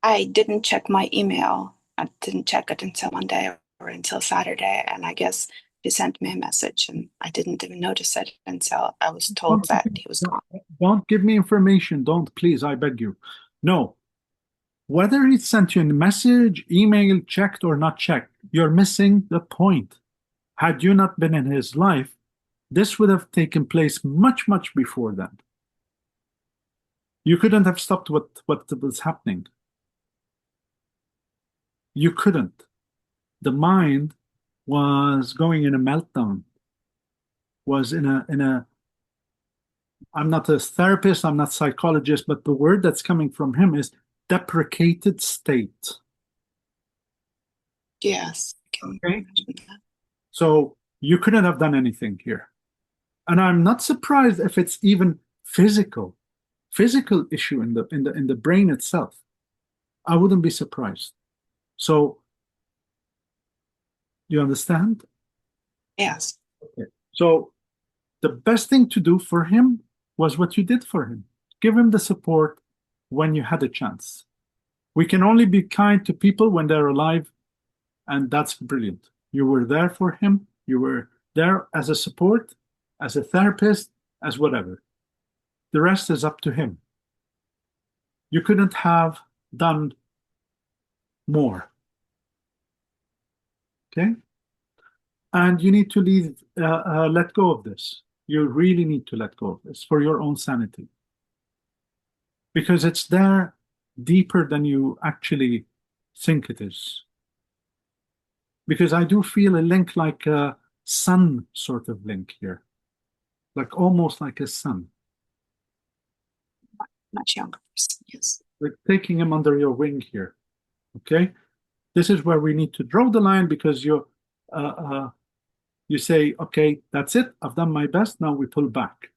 I didn't check my email. I didn't check it until Monday or until Saturday, and I guess he sent me a message, and I didn't even notice it until I was told that he was gone. Don't give me information. Don't, please, I beg you. No. Whether he sent you a message, email, checked or not checked, you're missing the point. Had you not been in his life, this would have taken place much, much before that. You couldn't have stopped what was happening. You couldn't. The mind was going in a meltdown, was in a I'm not a therapist, I'm not psychologist, but the word that's coming from him is deprecated state. Yes. I can Okay. imagine that. So you couldn't have done anything here. And I'm not surprised if it's even physical issue in the brain itself. I wouldn't be surprised. So you understand? Yes. Okay. So the best thing to do for him was what you did for him. Give him the support when you had a chance. We can only be kind to people when they're alive, and that's brilliant. You were there for him. You were there as a support, as a therapist, as whatever. The rest is up to him. You couldn't have done more. Okay? And you need to let go of this. You really need to let go of this for your own sanity. Because it's there deeper than you actually think it is. Because I do feel a link like a sun sort of link here. Like almost like a sun. Much younger person. Yes. Like taking him under your wing here. Okay? This is where we need to draw the line because you say, okay, that's it. I've done my best. Now we pull back.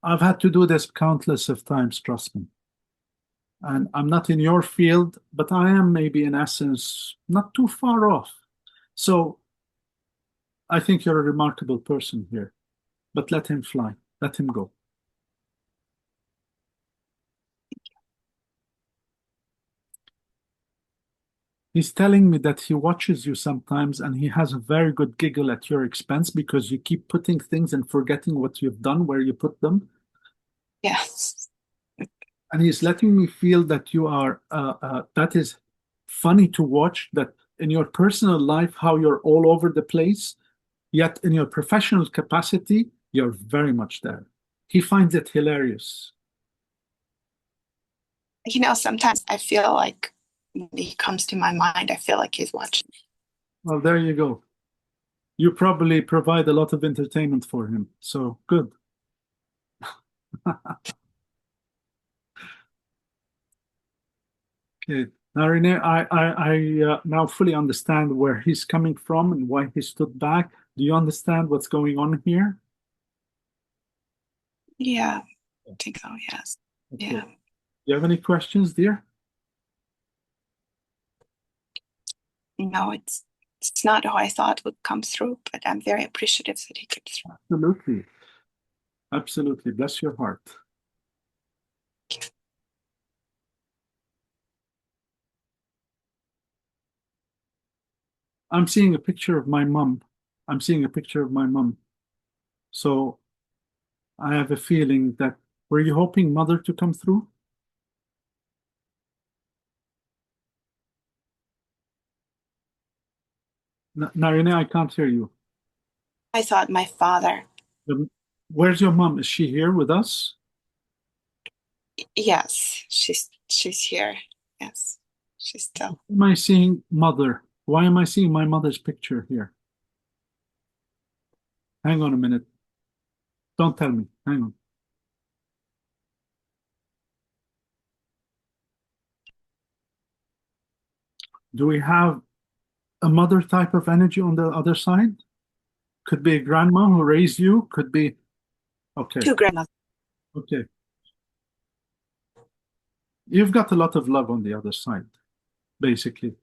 I've had to do this countless of times, trust me. And I'm not in your field, but I am maybe in essence not too far off. So I think you're a remarkable person here. But let him fly. Let him go. He's telling me that he watches you sometimes and he has a very good giggle at your expense because you keep putting things and forgetting what you've done, where you put them. Yes. And he's letting me feel that you are, that is funny to watch, that in your personal life, how you're all over the place, yet in your professional capacity, you're very much there. He finds it hilarious. You know, sometimes I feel like when he comes to my mind, I feel like he's watching me. Well, there you go. You probably provide a lot of entertainment for him. So good. Okay. Now, Renee, I now fully understand where he's coming from and why he stood back. Do you understand what's going on here? Yeah, I think so, yes. Okay. Yeah. Do you have any questions, dear? No, it's not how I thought would come through, but I'm very appreciative that he came through. Absolutely. Absolutely. Bless your heart. I'm seeing a picture of my mom. I'm seeing a picture of my mom. So I have a feeling that, were you hoping mother to come through? Narine, I can't hear you. I thought my father, Where's your mom? Is she here with us? yes, she's here. Yes, she's still. Am I seeing mother? Why am I seeing my mother's picture here? Hang on a minute. Don't tell me. Hang on. Do we have a mother type of energy on the other side? Could be a grandma who raised you. Could be. Okay. Two grandmas. Okay. You've got a lot of love on the other side, basically.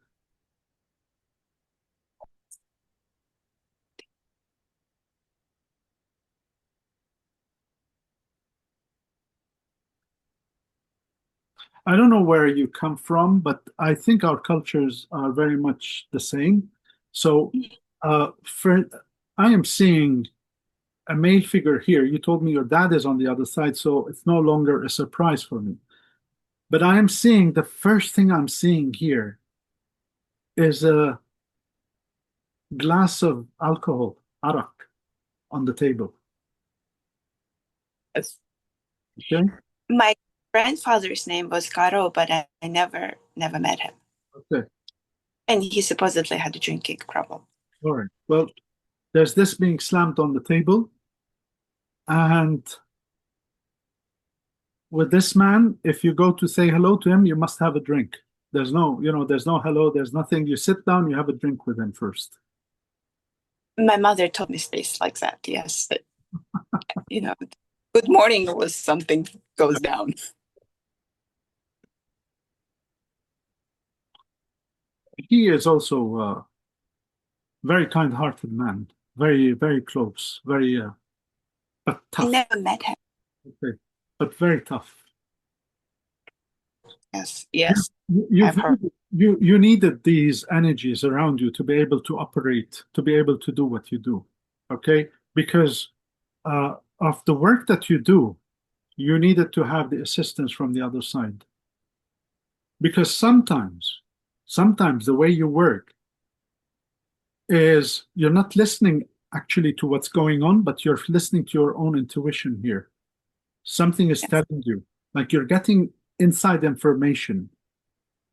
I don't know where you come from, but I think our cultures are very much the same. So, I am seeing a male figure here. You told me your dad is on the other side, so it's no longer a surprise for me. But I am seeing, the first thing I'm seeing here is a glass of alcohol, arak, on the table. Yes. Okay? My grandfather's name was Garo, but I never met him. Okay. And he supposedly had a drinking problem. All right. Well, there's this being slammed on the table, and with this man, if you go to say hello to him, you must have a drink. There's no, there's no hello, there's nothing. You sit down, you have a drink with him first. My mother told me space like that. Yes, but, good morning was something goes down. He is also a very kind-hearted man, very, very close, very, but I tough. never met him. Okay. But very tough. Yes. You've I've heard. you needed these energies around you to be able to operate, to be able to do what you do, okay? Because of the work that you do, you needed to have the assistance from the other side. Because sometimes the way you work is you're not listening actually to what's going on, but you're listening to your own intuition here. Something is telling you, like you're getting inside information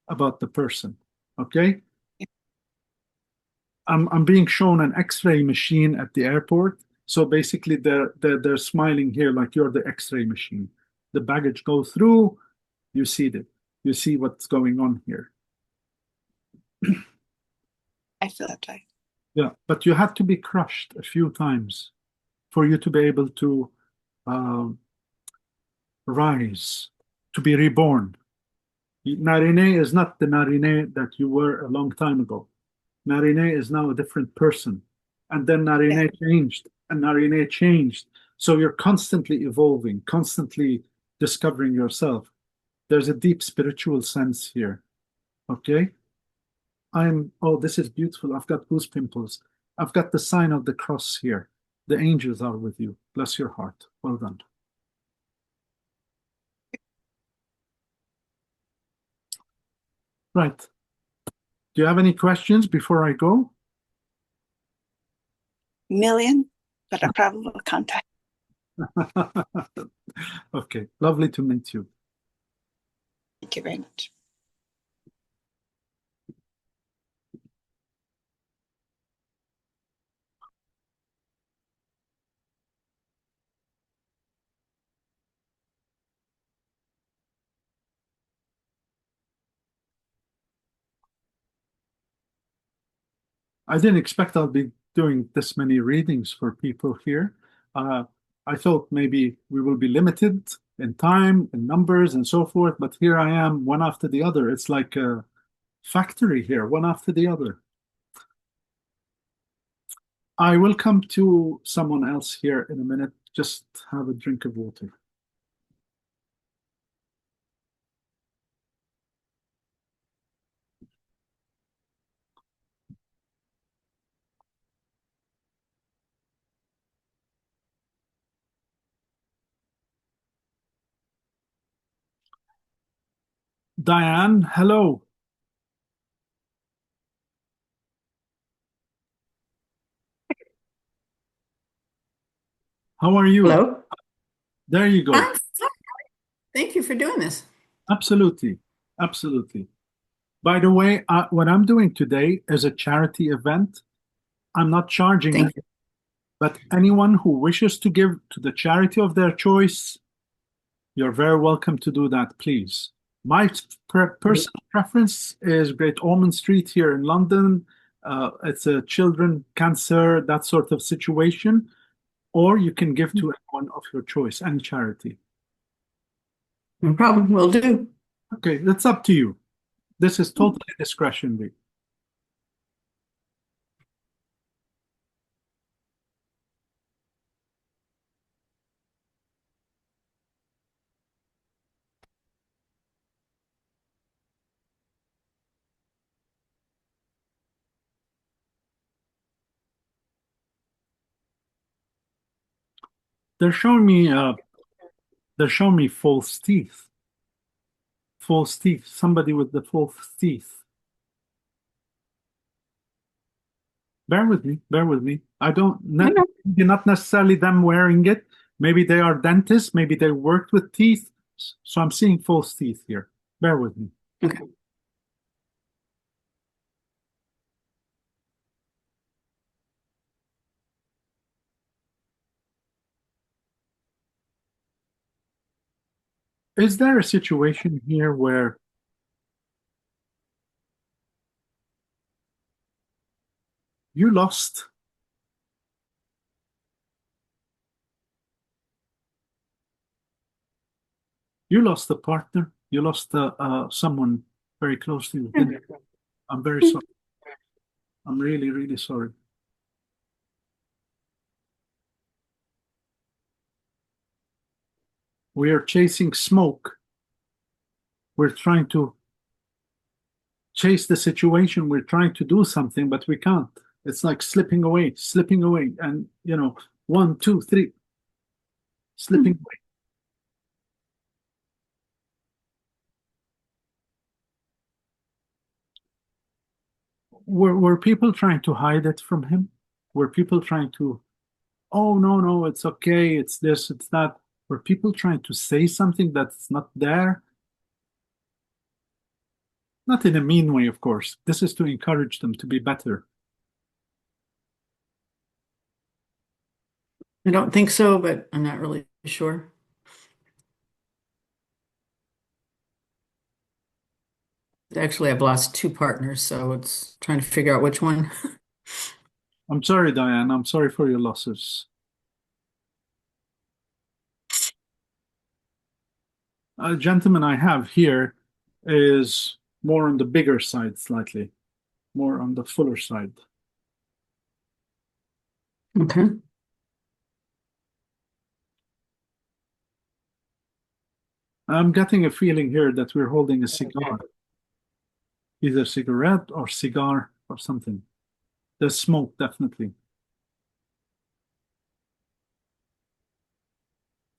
about the person, okay? I'm being shown an X-ray machine at the airport. So basically they're smiling here like you're the X-ray machine. The baggage goes through, you see it. You see what's going on here. I feel that way. Yeah, but you have to be crushed a few times for you to be able to rise, to be reborn. Narine is not the Narine that you were a long time ago. Narine is now a different person. And then Narine changed, and Narine changed. So you're constantly evolving, constantly discovering yourself. There's a deep spiritual sense here. Okay? Oh, this is beautiful. I've got goose pimples. I've got the sign of the cross here. The angels are with you. Bless your heart. Well done. Right. Do you have any questions before I go? Million, but I probably will contact. Okay. Lovely to meet you. Thank you very much. I didn't expect I'll be doing this many readings for people here. I thought maybe we will be limited in time, in numbers, and so forth, but here I am, one after the other. It's like a factory here, one after the other. I will come to someone else here in a minute. Just have a drink of water. Diane, hello. How are you? Hello. There you go. I'm fine. Thank you for doing this. Absolutely. Absolutely. By the way, what I'm doing today is a charity event. I'm not charging Thank you. but anyone who wishes to give to the charity of their choice, you're very welcome to do that, please. My personal preference is Great Ormond Street here in London. It's a children cancer, that sort of situation. Or you can give to anyone of your choice, any charity. No problem. Will do. Okay, that's up to you. This is totally discretionary. They're showing me false teeth. False teeth. Somebody with the false teeth. Bear with me. Bear with me. I don't. Maybe not necessarily them wearing it. Maybe they are dentists. Maybe they worked with teeth. So I'm seeing false teeth here. Bear with me. Okay. Is there a situation here where you lost a partner, you lost someone very close to you, didn't you? I'm very sorry. I'm really, really sorry. We are chasing smoke. We're trying to chase the situation. We're trying to do something, but we can't. It's like slipping away, and 1, 2, 3, slipping away. Were people trying to hide it from him? Were people trying to, oh, no, it's okay, it's this, it's that? Were people trying to say something that's not there? Not in a mean way, of course. This is to encourage them to be better. I don't think so, but I'm not really sure. Actually, I've lost 2 partners, so it's trying to figure out which one. I'm sorry, Diane. I'm sorry for your losses. A gentleman I have here is more on the bigger side, slightly more on the fuller side. Okay. I'm getting a feeling here that we're holding a cigar, either cigarette or cigar or something. There's smoke, definitely.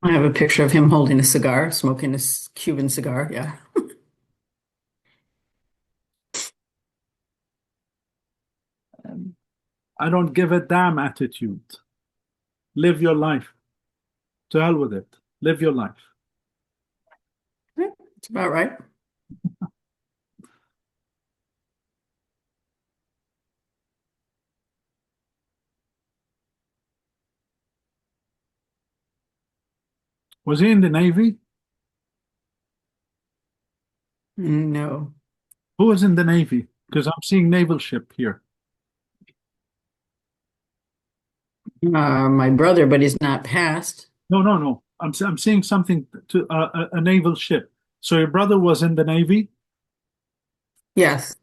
I have a picture of him holding a cigar, smoking a Cuban cigar. Yeah. I don't give a damn attitude. Live your life. To hell with it. Live your life. That's about right. Was he in the Navy? No. Who was in the Navy? Because I'm seeing naval ship here. My brother, but he's not passed. No. I'm seeing something to a naval ship. So your brother was in the Navy? Yes.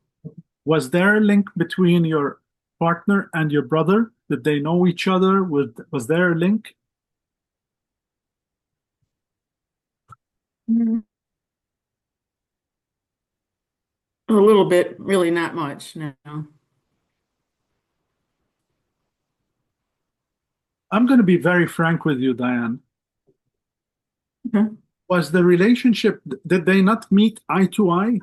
Was there a link between your partner and your brother? Did they know each other? Was there a link? A little bit, really not much. No. I'm going to be very frank with you, Diane. Okay. Was the relationship, did they not meet eye to eye?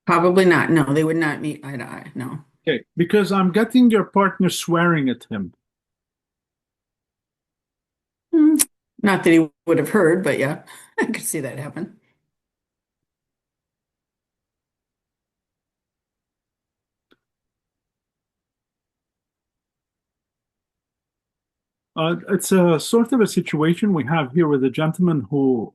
Probably not. No, they would not meet eye to eye. No. Okay, because I'm getting your partner swearing at him. Not that he would have heard, but yeah, I could see that happen. It's a sort of a situation we have here with a gentleman who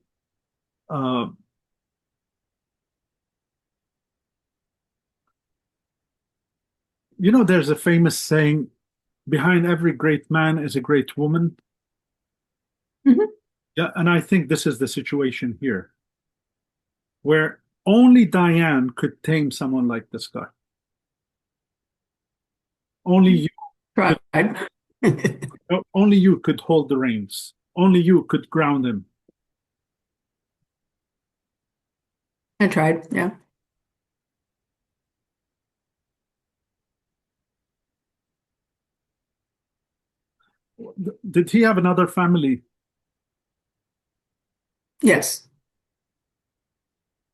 there's a famous saying, behind every great man is a great woman. Mhm. Yeah, and I think this is the situation here, where only Diane could tame someone like this guy. Only you, Tried. only you could hold the reins. Only you could ground him. I tried. Yeah. Did he have another family? Yes.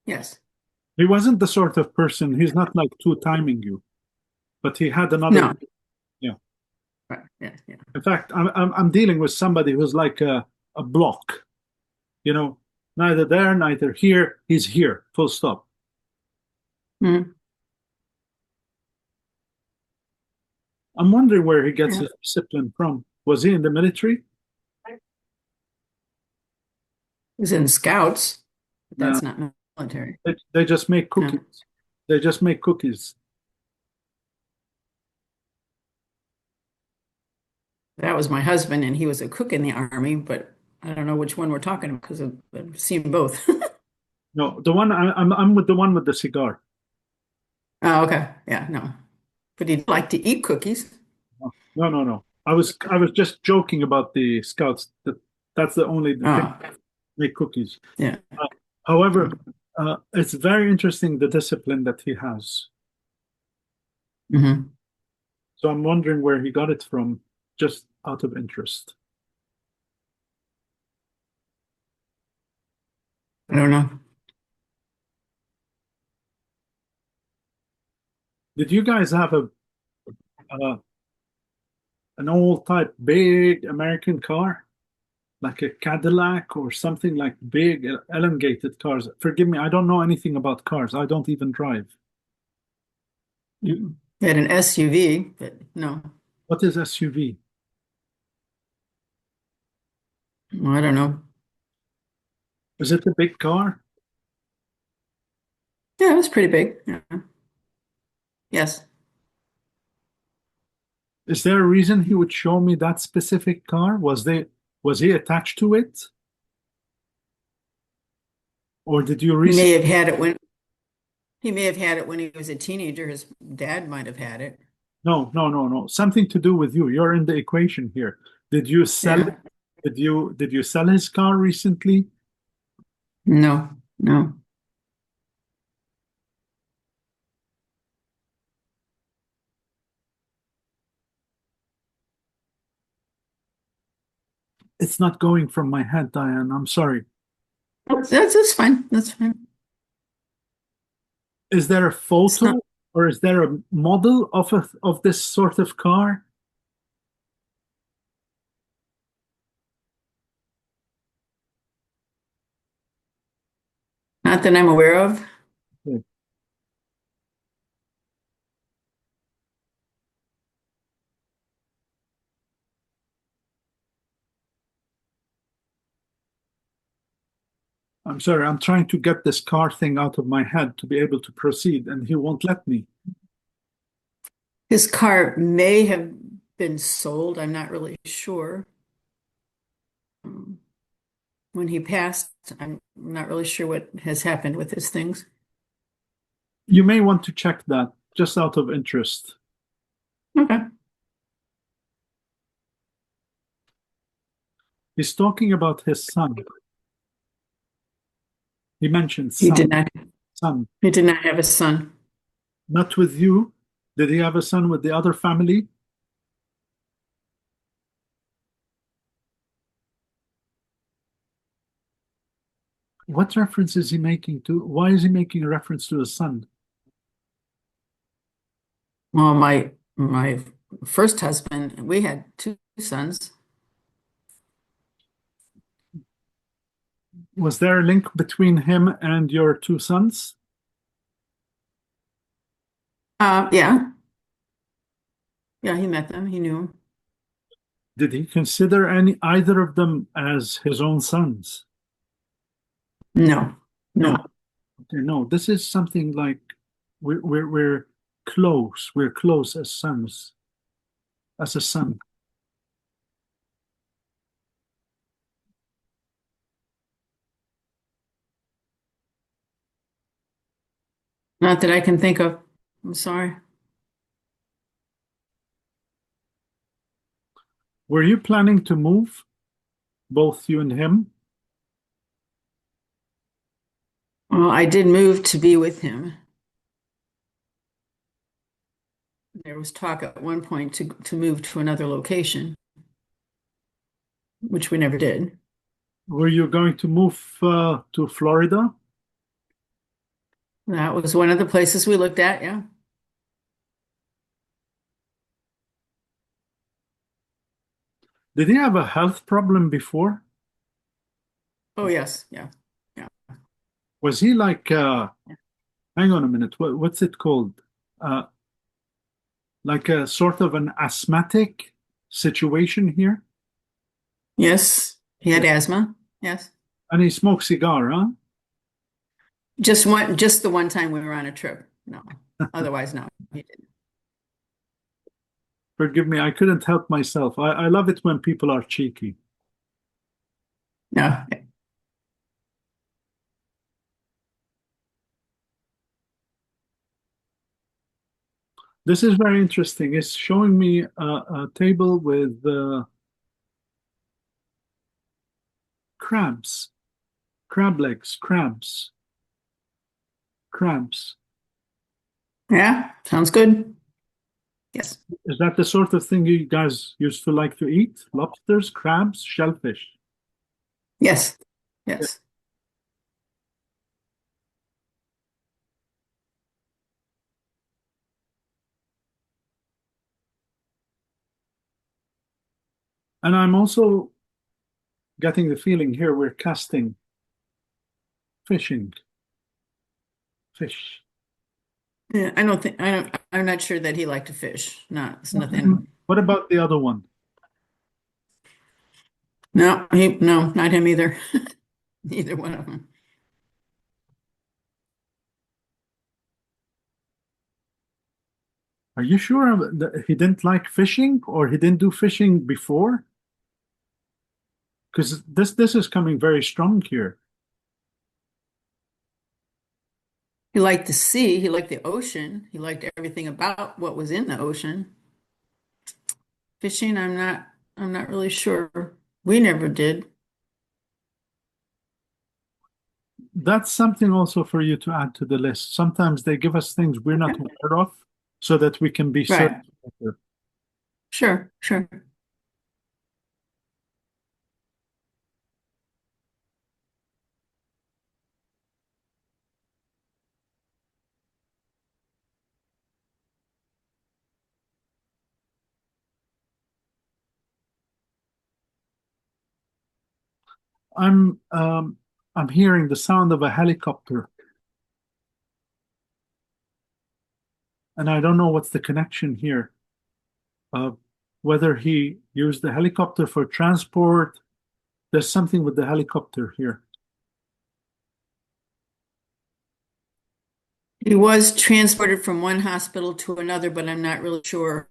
Yes. He wasn't the sort of person, he's not like two-timing you, but he had another. No. Yeah. Right. Yeah. Yeah. In fact, I'm dealing with somebody who's like a block. Neither there, neither here. He's here. Full stop. Mhm. I'm wondering where he gets his discipline from. Was he in the military? He's in Scouts, but that's No. not military. They just make No. cookies. They just make cookies. That was my husband, and he was a cook in the army, but I don't know which one we're talking about because I've seen both. No, the one I'm with the one with the cigar. Oh, okay. Yeah, no. But he'd like to eat cookies. No. I was just joking about the scouts. That's the only thing Oh, make cookies. yeah. However, it's very interesting the discipline that he has. Hmm. So I'm wondering where he got it from, just out of interest. I don't know. Did you guys have an old type big American car, like a Cadillac or something like big elongated cars? Forgive me, I don't know anything about cars. I don't even drive. You had an SUV, but no. What is SUV? Well, I don't know. Is it a big car? Yeah, it was pretty big. Yeah. Yes. Is there a reason he would show me that specific car? Was he attached to it? Or did you He may recently? have had it when he was a teenager. His dad might have had it. No. Something to do with you. You're in the equation here. Did you sell Yeah. it? Did you sell his car recently? No, no. It's not going from my head, Diane. I'm sorry. That's fine. That's fine. Is there a It's photo not, or is there a model of this sort of car? not that I'm aware of. Okay. I'm sorry. I'm trying to get this car thing out of my head to be able to proceed, and he won't let me. His car may have been sold. I'm not really sure. Um, When he passed, I'm not really sure what has happened with his things. You may want to check that just out of interest. Okay. He's talking about his son. He mentioned He did son. not. Son. He did not have a son. Not with you. Did he have a son with the other family? What reference is he making to? Why is he making a reference to a son? Well, my first husband, we had two sons. Was there a link between him and your two sons? Yeah. Yeah, he met them. He knew them. Did he consider either of them as his own sons? No, No. no. Okay, no, this is something like we're close. We're close as sons, as a son. Not that I can think of. I'm sorry. Were you planning to move, both you and him? Well, I did move to be with him. There was talk at one point to move to another location, which we never did. Were you going to move to Florida? That was one of the places we looked at, yeah. Did he have a health problem before? Oh, yes, yeah. Was he like, hang on a minute, what's it called? Like a sort of an asthmatic situation here? Yes, he had asthma. Yes. And he smoked cigar, huh? Just the one time we were on a trip. No, otherwise, no, he didn't. Forgive me, I couldn't help myself. I love it when people are cheeky. No. This is very interesting. It's showing me a table with crabs, crab legs, crabs. Yeah, sounds good. Yes. Is that the sort of thing you guys used to like to eat? Lobsters, crabs, shellfish? Yes. Yes. And I'm also getting the feeling here we're casting fishing. Fish. Yeah, I'm not sure that he liked to fish. No, it's nothing. What about the other one? No, not him either. Neither one of them. Are you sure that he didn't like fishing or he didn't do fishing before? Because this is coming very strong here. He liked the sea, he liked the ocean, he liked everything about what was in the ocean. Fishing, I'm not really sure. We never did. That's something also for you to add to the list. Sometimes they give us things we're not aware of so that we can be Right. certain. Sure. I'm hearing the sound of a helicopter. And I don't know what's the connection here. Whether he used the helicopter for transport. There's something with the helicopter here. He was transported from one hospital to another, but I'm not really sure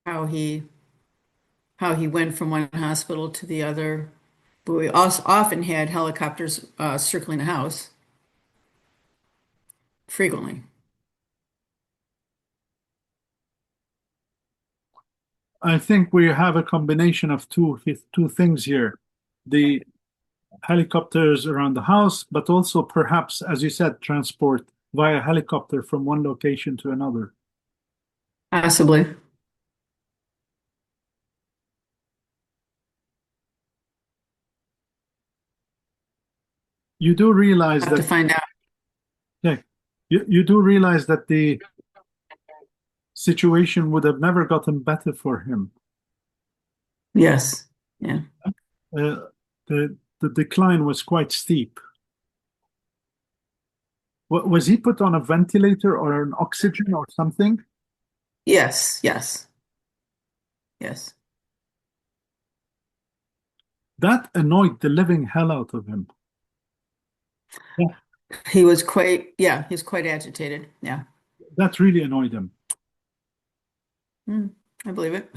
how he went from one hospital to the other. But we also often had helicopters circling the house frequently. I think we have a combination of two things here. The helicopters around the house, but also perhaps, as you said, transport via helicopter from one location to another. Possibly. You do realize Have to that, find out. yeah, you do realize that the situation would have never gotten better for him. Yes. Yeah. The decline was quite steep. Was he put on a ventilator or an oxygen or something? Yes. That annoyed the living hell out of him. Yeah, He was quite agitated. Yeah. that really annoyed him. I believe it.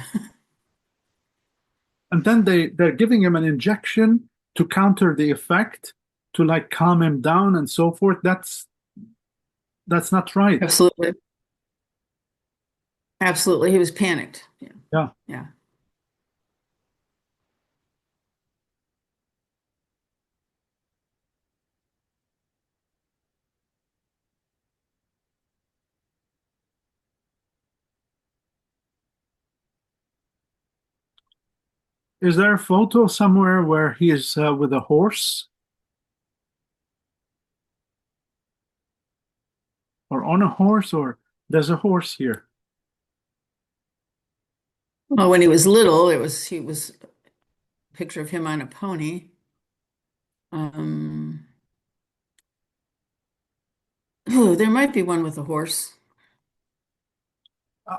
And then they're giving him an injection to counter the effect, to like calm him down and so forth. That's not right. Absolutely. He was panicked. Yeah. Is there a photo somewhere where he is with a horse? Or on a horse, or there's a horse here. Well, when he was little, he was a picture of him on a pony. There might be one with a horse.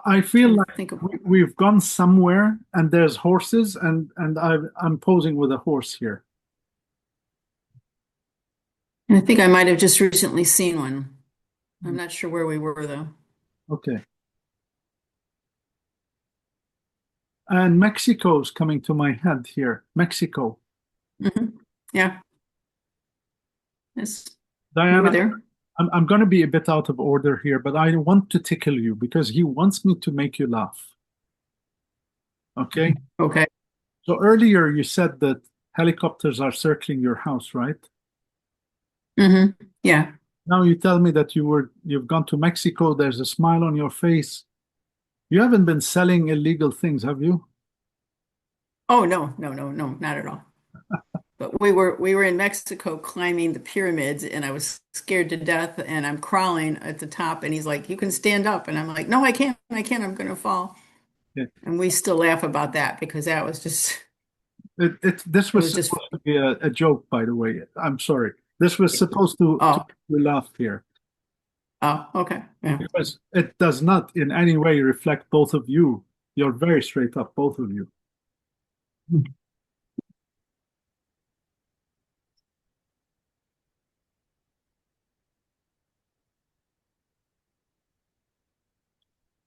I feel I like think of we've gone somewhere and there's horses, and I'm posing with a horse here. I think I might have just recently seen one. I'm not sure where we were though. Okay. And Mexico's coming to my head here. Mexico. Yeah. Yes. We Diana, were there. I'm going to be a bit out of order here, but I want to tickle you because he wants me to make you laugh. Okay? Okay. So earlier you said that helicopters are circling your house, right? Yeah. Now you tell me that you've gone to Mexico, there's a smile on your face. You haven't been selling illegal things, have you? Oh, no, not at all. But we were in Mexico climbing the pyramids and I was scared to death and I'm crawling at the top and he's like, "You can stand up." And I'm like, "No, I can't. I'm going to fall." Yeah. And we still laugh about that because that was just This was was just supposed to be a joke, by the way. I'm sorry. This was supposed to oh, laugh here okay. Yeah. because it does not in any way reflect both of you. You're very straight up, both of you.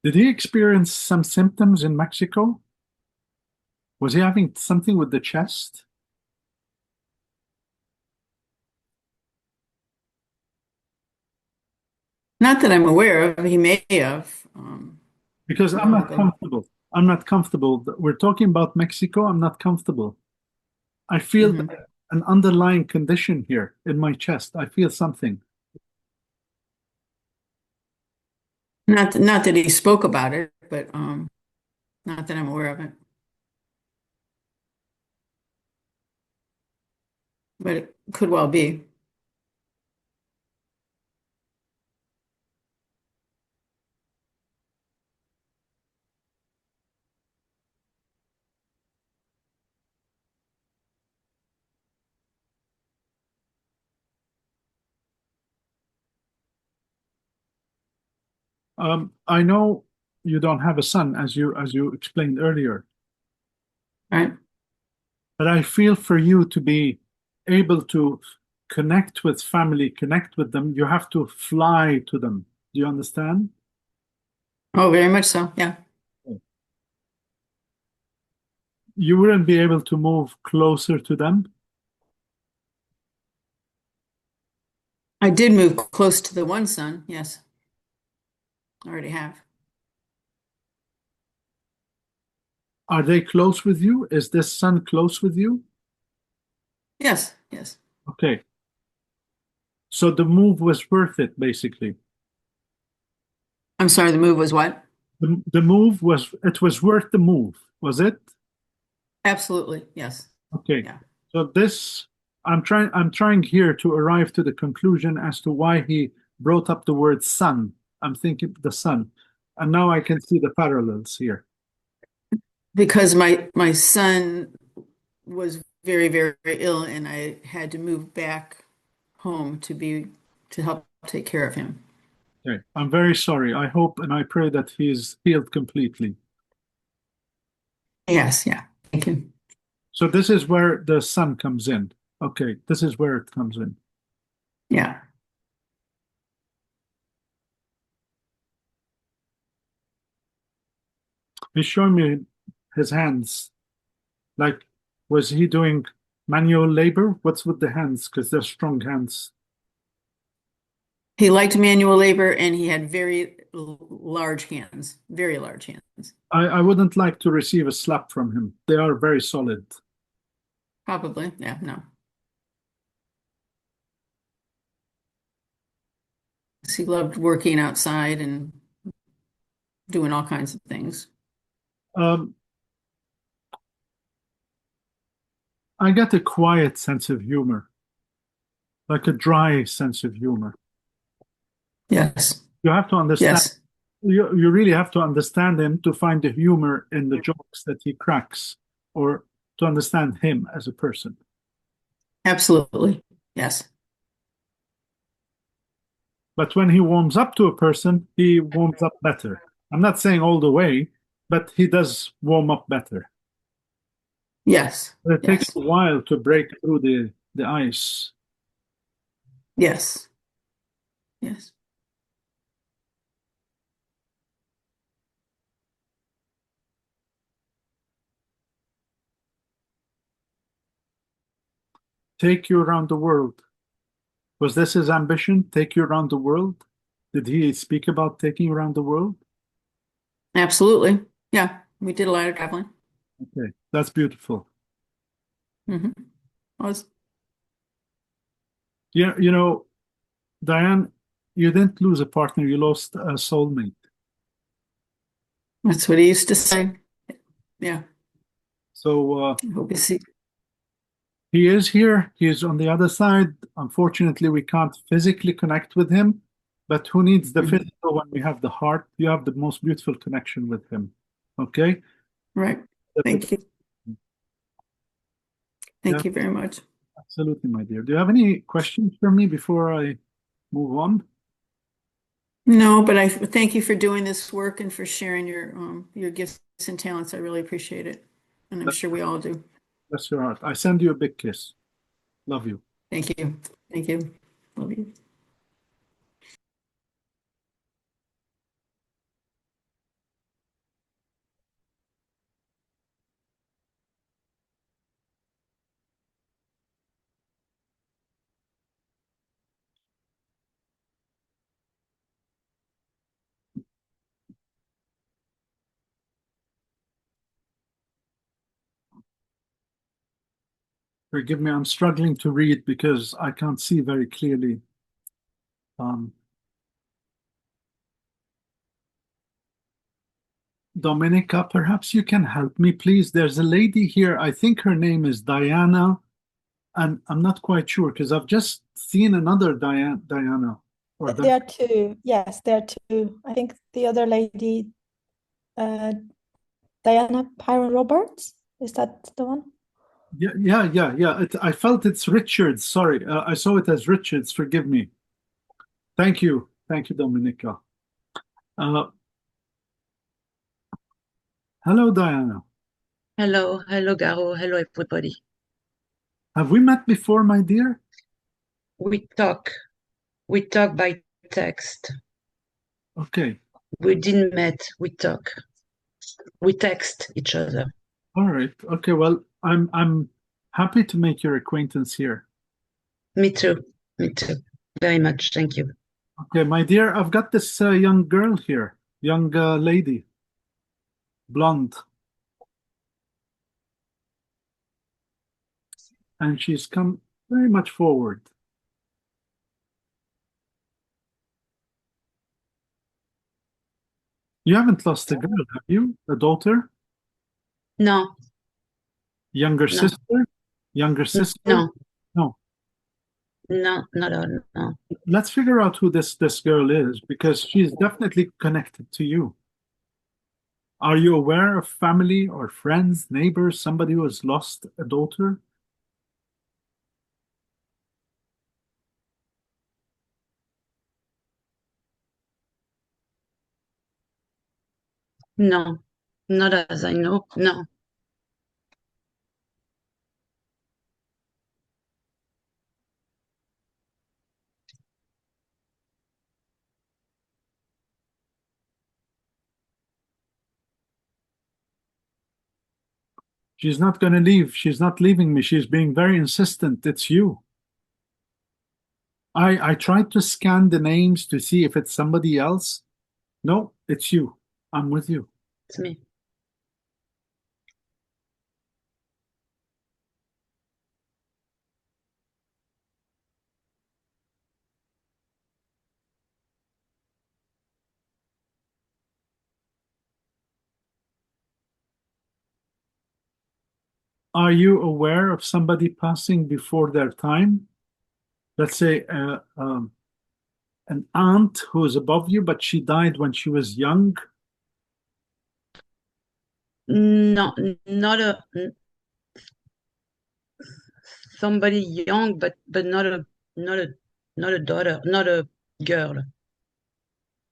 Did he experience some symptoms in Mexico? Was he having something with the chest? Not that I'm aware of. He may have. Because I'm not comfortable. I'm not comfortable. We're talking about Mexico. I'm not comfortable. I feel an underlying condition here in my chest. I feel something. Not that he spoke about it, but not that I'm aware of it. But it could well be. I know you don't have a son, as you explained earlier, Right. but I feel for you to be able to connect with family, connect with them, you have to fly to them. Do you understand? Oh, very much so. Yeah. You wouldn't be able to move closer to them. I did move close to the one son. Yes. I already have. Are they close with you? Is this son close with you? Yes. Yes. Okay. So the move was worth it, basically. I'm sorry, the move was what? The move it was worth the move, was it? Absolutely. Yes. Okay. Yeah. So this, I'm trying here to arrive to the conclusion as to why he brought up the word son. I'm thinking the son. And now I can see the parallels here. Because my son was very, very, very ill and I had to move back home to help take care of him. Okay. I'm very sorry. I hope and I pray that he's healed completely. Yes, yeah. Thank you. So this is where the son comes in. Okay, this is where it comes in. Yeah. He's showing me his hands. Like, was he doing manual labor? What's with the hands? Because they're strong hands. He liked manual labor and he had very large hands, very large hands. I wouldn't like to receive a slap from him. They are very solid. Probably. Yeah, no. He loved working outside and doing all kinds of things. I get a quiet sense of humor, like a dry sense of humor. Yes. You have to understand. Yes. You really have to understand him to find the humor in the jokes that he cracks, or to understand him as a person. Absolutely. Yes. But when he warms up to a person, he warms up better. I'm not saying all the way, but he does warm up better. Yes. But it takes Yes. a while to break through the ice. Yes. Yes. Take you around the world. Was this his ambition? Take you around the world? Did he speak about taking you around the world? Absolutely. Yeah. We did a lot of traveling. Okay, that's beautiful. Mm-hmm. Was Yeah, you know, Diane, you didn't lose a partner, you lost a soulmate. That's what he used to say. Yeah. So I hope you see. he is here. He is on the other side. Unfortunately, we can't physically connect with him, but who needs the Mhm. physical when we have the heart? You have the most beautiful connection with him. Okay? Right. Thank you. Thank you very much. Absolutely, my dear. Do you have any questions for me before I move on? No, but I thank you for doing this work and for sharing your gifts and talents. I really appreciate it. And I'm sure we all do. Bless your heart. I send you a big kiss. Love you. Thank you. Thank you. Love you. Forgive me, I'm struggling to read because I can't see very clearly. Dominica, perhaps you can help me, please. There's a lady here. I think her name is Diana, and I'm not quite sure because I've just seen another Diana. Or There are two. Yes, there are two. I think the other lady, Diana Pyron Roberts, is that the one? Yeah. I felt it's Richards. Sorry, I saw it as Richards. Forgive me. Thank you, Dominica. Hello, Diana. Hello, Garo. Hello, everybody. Have we met before, my dear? We talk by text. Okay. We didn't met. We talk. We text each other. All right. Okay. Well, I'm happy to make your acquaintance here. Me too. Very much. Thank you. Okay, my dear, I've got this young girl here, young lady, blonde, and she's come very much forward. You haven't lost a girl, have you? A daughter? No. Younger No. sister? Younger sister? No. No. No, not at all. No. Let's figure out who this girl is because she's definitely connected to you. Are you aware of family or friends, neighbors, somebody who has lost a daughter? No. Not as I know. No. She's not going to leave. She's not leaving me. She's being very insistent. It's you. I tried to scan the names to see if it's somebody else. No, it's you. I'm with you. It's me. Are you aware of somebody passing before their time? Let's say an aunt who is above you, but she died when she was young. No, not a somebody young, but not a daughter, not a girl.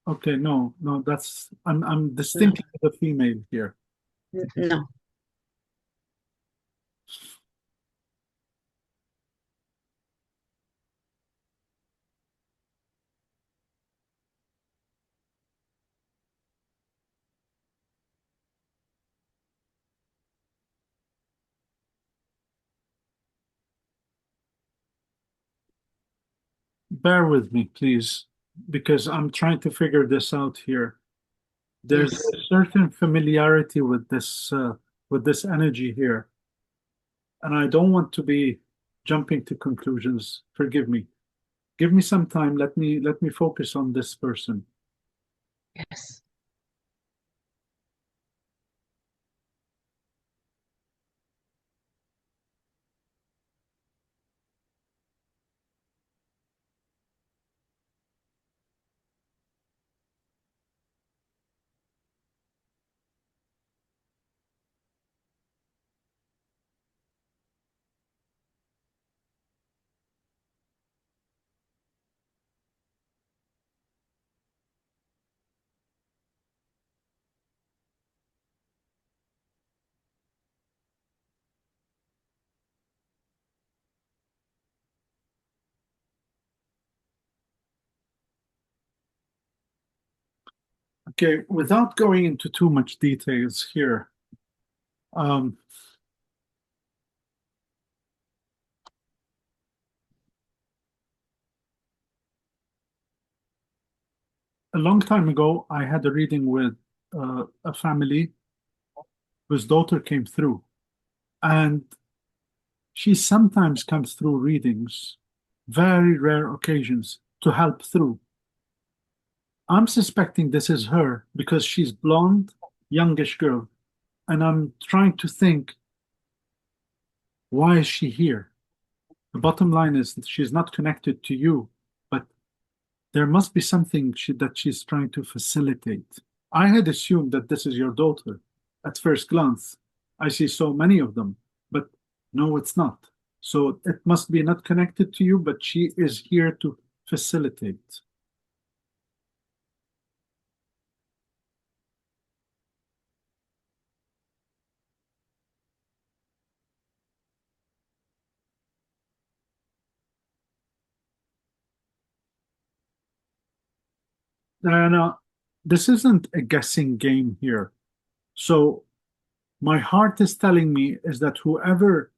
Okay, no, that's I'm distinctly the female here. No. bear with me, please, because I'm trying to figure this out here. There's Yes. a certain familiarity with this energy here, and I don't want to be jumping to conclusions. Forgive me. Give me some time. Let me focus on this person. Yes. Okay, without going into too much details here, um, a long time ago, I had a reading with a family whose daughter came through, and she sometimes comes through readings, very rare occasions, to help through. I'm suspecting this is her because she's blonde, youngish girl, and I'm trying to think, why is she here? The bottom line is that she's not connected to you, but there must be something that she's trying to facilitate. I had assumed that this is your daughter. At first glance, I see so many of them, but no, it's not. So it must be not connected to you, but she is here to facilitate. Diana, this isn't a guessing game here. So my heart is telling me is that whoever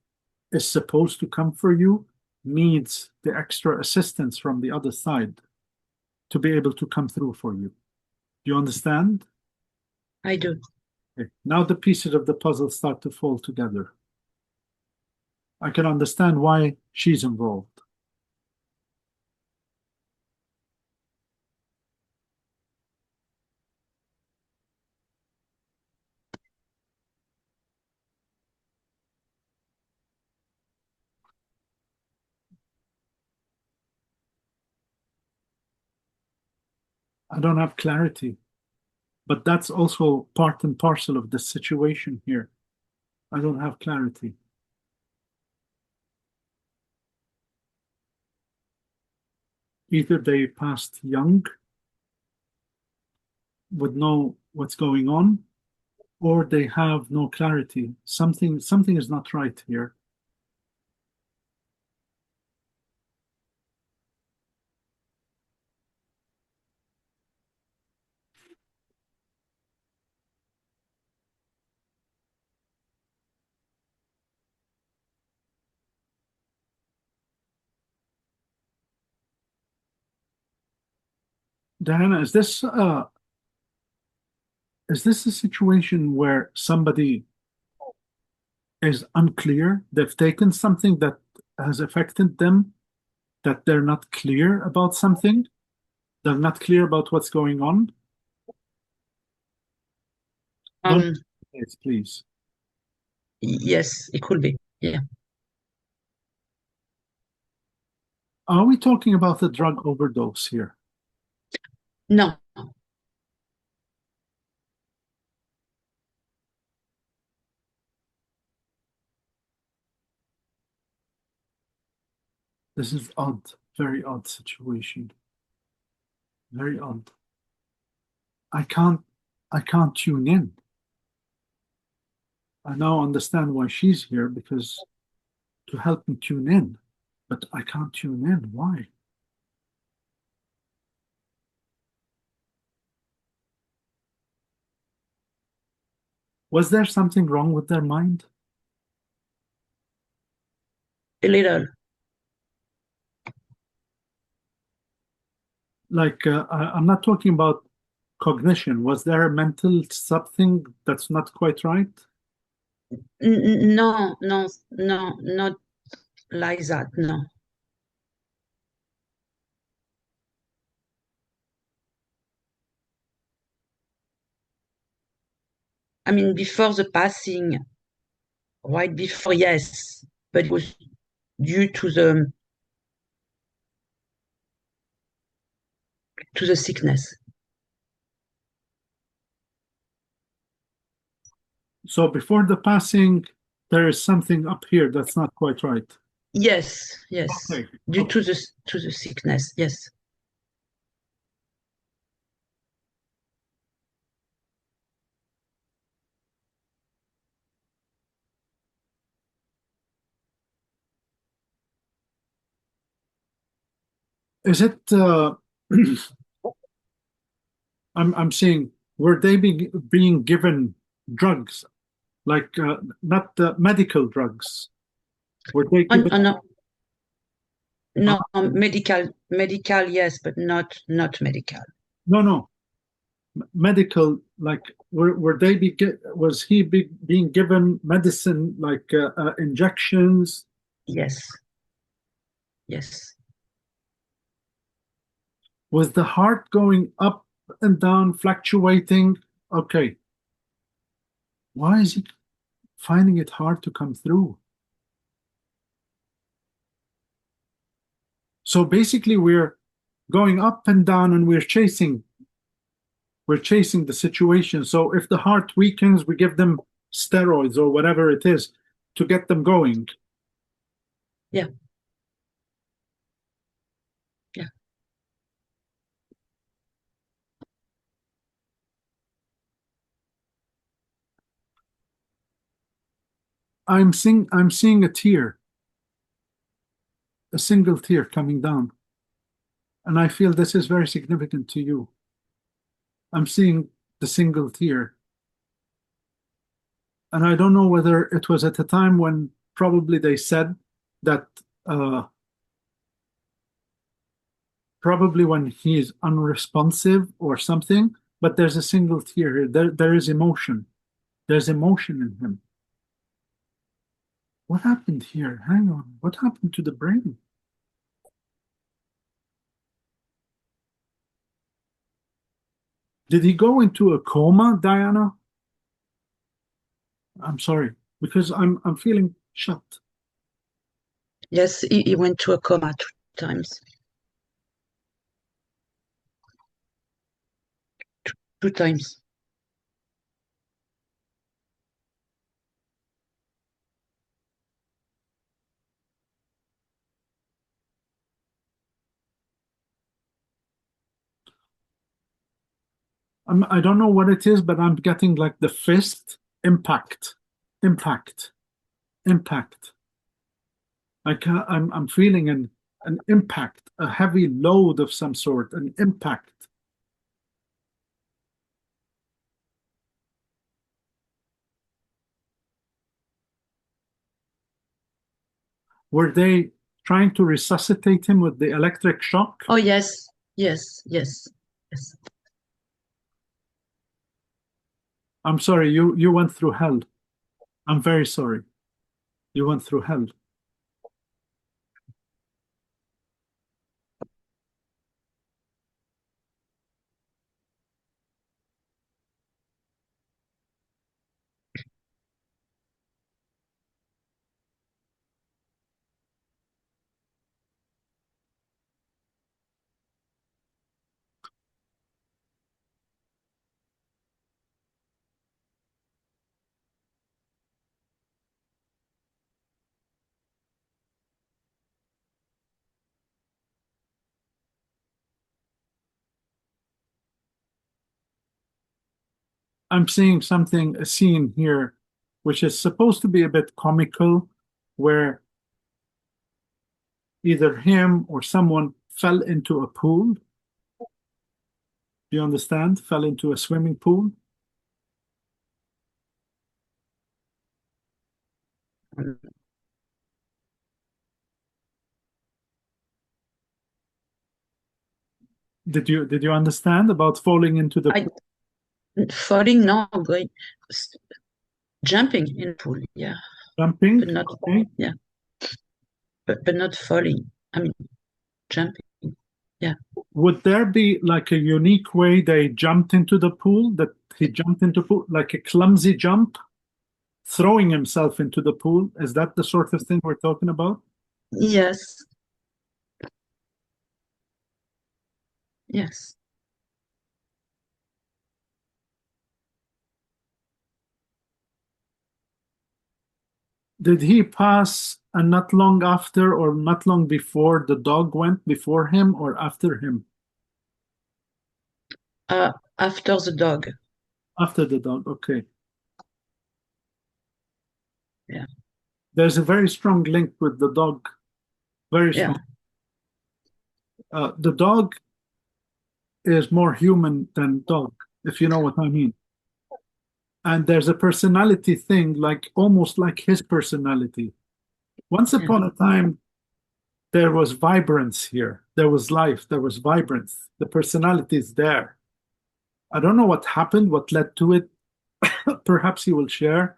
is supposed to come for you needs the extra assistance from the other side to be able to come through for you. Do you understand? I do. Okay. Now the pieces of the puzzle start to fall together. I can understand why she's involved. I don't have clarity, but that's also part and parcel of the situation here. I don't have clarity. Either they passed young, would know what's going on, or they have no clarity. Something is not right here. Diana, is this a situation where somebody is unclear? They've taken something that has affected them, that they're not clear about something? They're not clear about what's going on? Don't please. Yes, it could be. Yeah. Are we talking about a drug overdose here? No. This is odd, very odd situation. Very odd. I can't tune in. I now understand why she's here, because to help me tune in, but I can't tune in. Why? Was there something wrong with their mind? A little. like I'm not talking about cognition. Was there a mental something that's not quite right? No, no, no, not like that. No. I mean, before the passing, right before, yes, but it was due to the sickness. So before the passing, there is something up here that's not quite right. Yes, yes, Okay. due Okay. to the sickness. Yes. Is it? I'm seeing, were they being given drugs, like not medical drugs? Were they Oh, given? no, no, medical, yes, but not medical. No. Medical, like were they was he being given medicine, like injections? Yes. Yes. Was the heart going up and down, fluctuating? Okay. Why is he finding it hard to come through? So basically, we're going up and down and we're chasing the situation. So if the heart weakens, we give them steroids or whatever it is to get them going. Yeah. Yeah. I'm seeing a tear, a single tear coming down. And I feel this is very significant to you. I'm seeing the single tear. And I don't know whether it was at a time when probably they said that probably when he is unresponsive or something, but there's a single tear here. There is emotion. There's emotion in him. What happened here? Hang on. What happened to the brain? Did he go into a coma, Diana? I'm sorry, because I'm feeling shut. Yes, he went to a coma 2 times. 2 times. I don't know what it is, but I'm getting like the fist impact. Like I'm feeling an impact, a heavy load of some sort, an impact. Were they trying to resuscitate him with the electric shock? Oh, yes, yes, yes, yes. I'm sorry, you went through hell. I'm very sorry. You went through hell. I'm seeing something, a scene here, which is supposed to be a bit comical, where either him or someone fell into a pool. Do you understand? Fell into a swimming pool. Did you understand about falling into the pool? Falling, no, going, jumping in pool, yeah. Jumping? But not, Okay. yeah. But not falling. I mean, jumping, yeah. Would there be like a unique way they jumped into the pool, that he jumped into pool, like a clumsy jump, throwing himself into the pool? Is that the sort of thing we're talking about? Yes. Yes. Did he pass and not long after or not long before the dog went, before him or after him? After the dog. After the dog, okay. Yeah. There's a very strong link with the dog. Very strong. The dog is more human than dog, if you know what I mean. And there's a personality thing, like almost like his personality. Once upon a time, there was vibrance here. There was life. There was vibrance. The personality is there. I don't know what happened, what led to it. Perhaps he will share,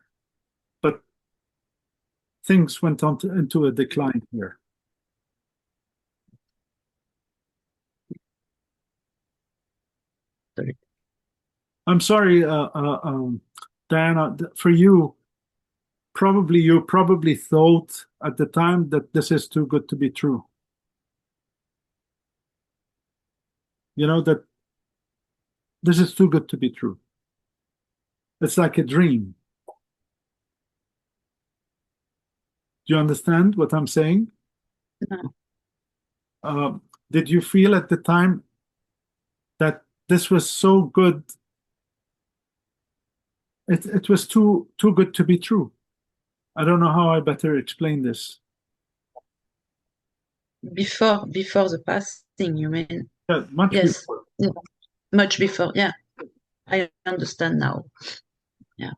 but things went on into a decline here. Sorry. I'm sorry, Diana, for you, you probably thought at the time that this is too good to be true. You know, that this is too good to be true. It's like a dream. Do you understand what I'm saying? No. Did you feel at the time that this was so good? It was too good to be true. I don't know how I better explain this. Before the passing, you mean? Yeah, much yes. before. Yeah. Much before, yeah. I understand now. Yeah.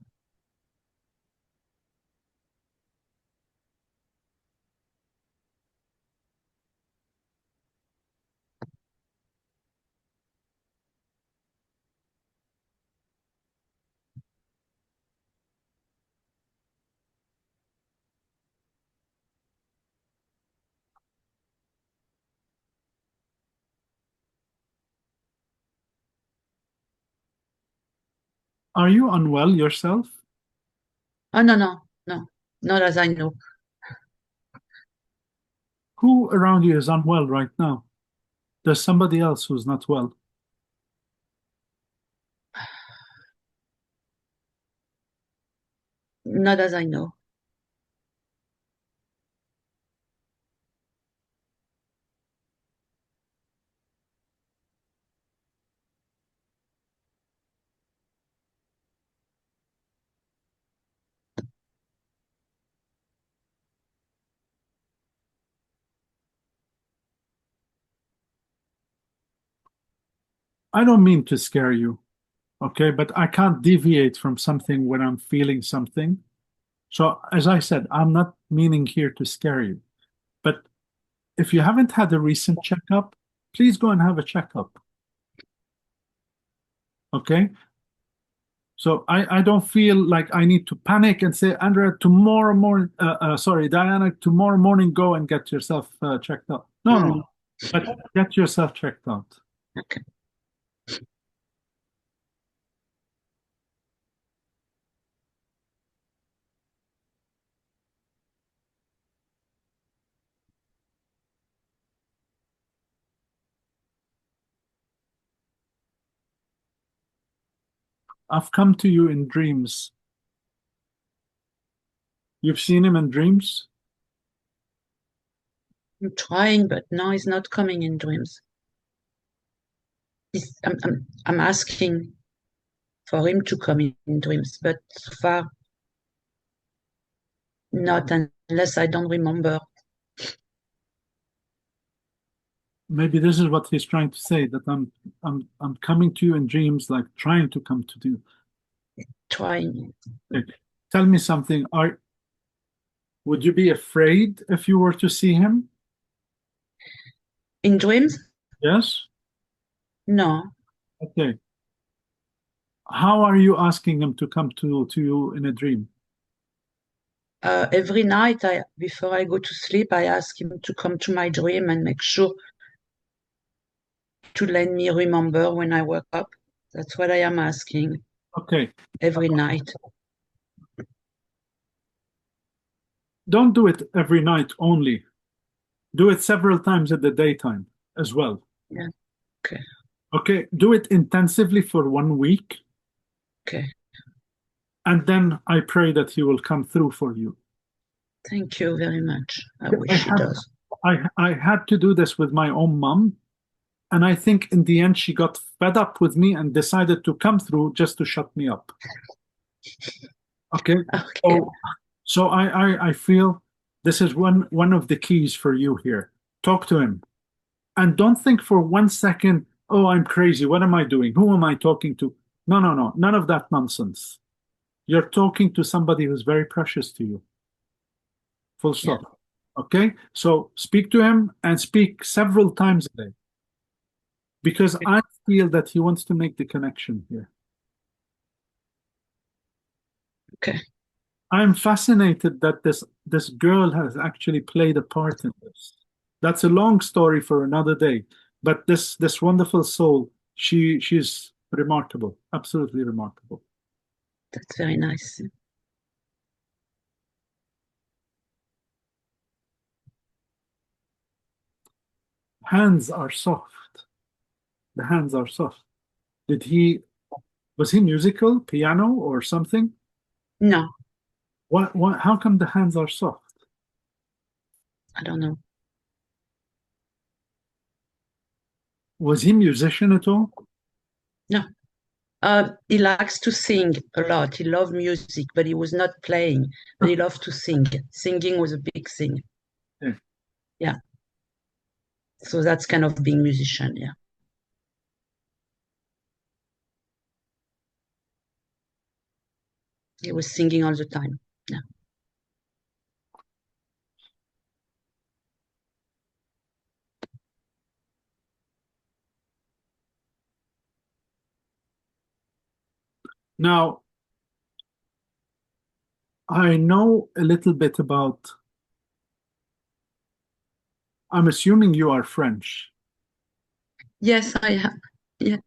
Are you unwell yourself? Oh, no. Not as I know. Who around you is unwell right now? There's somebody else who's not well. Not as I know. I don't mean to scare you, okay? But I can't deviate from something when I'm feeling something. So, as I said, I'm not meaning here to scare you. But if you haven't had a recent checkup, please go and have a checkup. Okay? So I don't feel like I need to panic and say, Andrea, tomorrow morning, Diana, tomorrow morning, go and get yourself checked out. No, but get yourself checked out. Okay. I've come to you in dreams. You've seen him in dreams? I'm trying, but now he's not coming in dreams. I'm asking for him to come in dreams, but so far, not unless I don't remember. Maybe this is what he's trying to say, that I'm coming to you in dreams, like trying to come to you. Trying. Okay. Tell me something. Would you be afraid if you were to see him? In dreams? Yes. No. Okay. How are you asking him to come to you in a dream? Every night, before I go to sleep, I ask him to come to my dream and make sure to let me remember when I wake up. That's what I am asking. Okay. Every night. Don't do it every night only. Do it several times in the daytime as well. Yeah. Okay. Okay. Do it intensively for 1 week. Okay. And then I pray that he will come through for you. Thank you very much. I wish he does. I had to do this with my own mom. And I think in the end, she got fed up with me and decided to come through just to shut me up. Okay. Okay. So I feel this is one of the keys for you here. Talk to him. And don't think for 1 second, oh, I'm crazy. What am I doing? Who am I talking to? No, no, no. None of that nonsense. You're talking to somebody who's very precious to you. Full stop. Yeah. Okay? So speak to him and speak several times a day. Because I feel that he wants to make the connection here. Okay. I'm fascinated that this girl has actually played a part in this. That's a long story for another day. But this wonderful soul, she's remarkable, absolutely remarkable. That's very nice. Hands are soft. The hands are soft. Was he musical, piano or something? No. What, how come the hands are soft? I don't know. Was he a musician at all? No. He likes to sing a lot. He loved music, but he was not playing, but he loved to sing. Singing was a big thing. Yeah. Yeah. So that's kind of being a musician, yeah. He was singing all the time. Yeah. Now, I know a little bit about, I'm assuming you are French. Yes, I am. Yeah.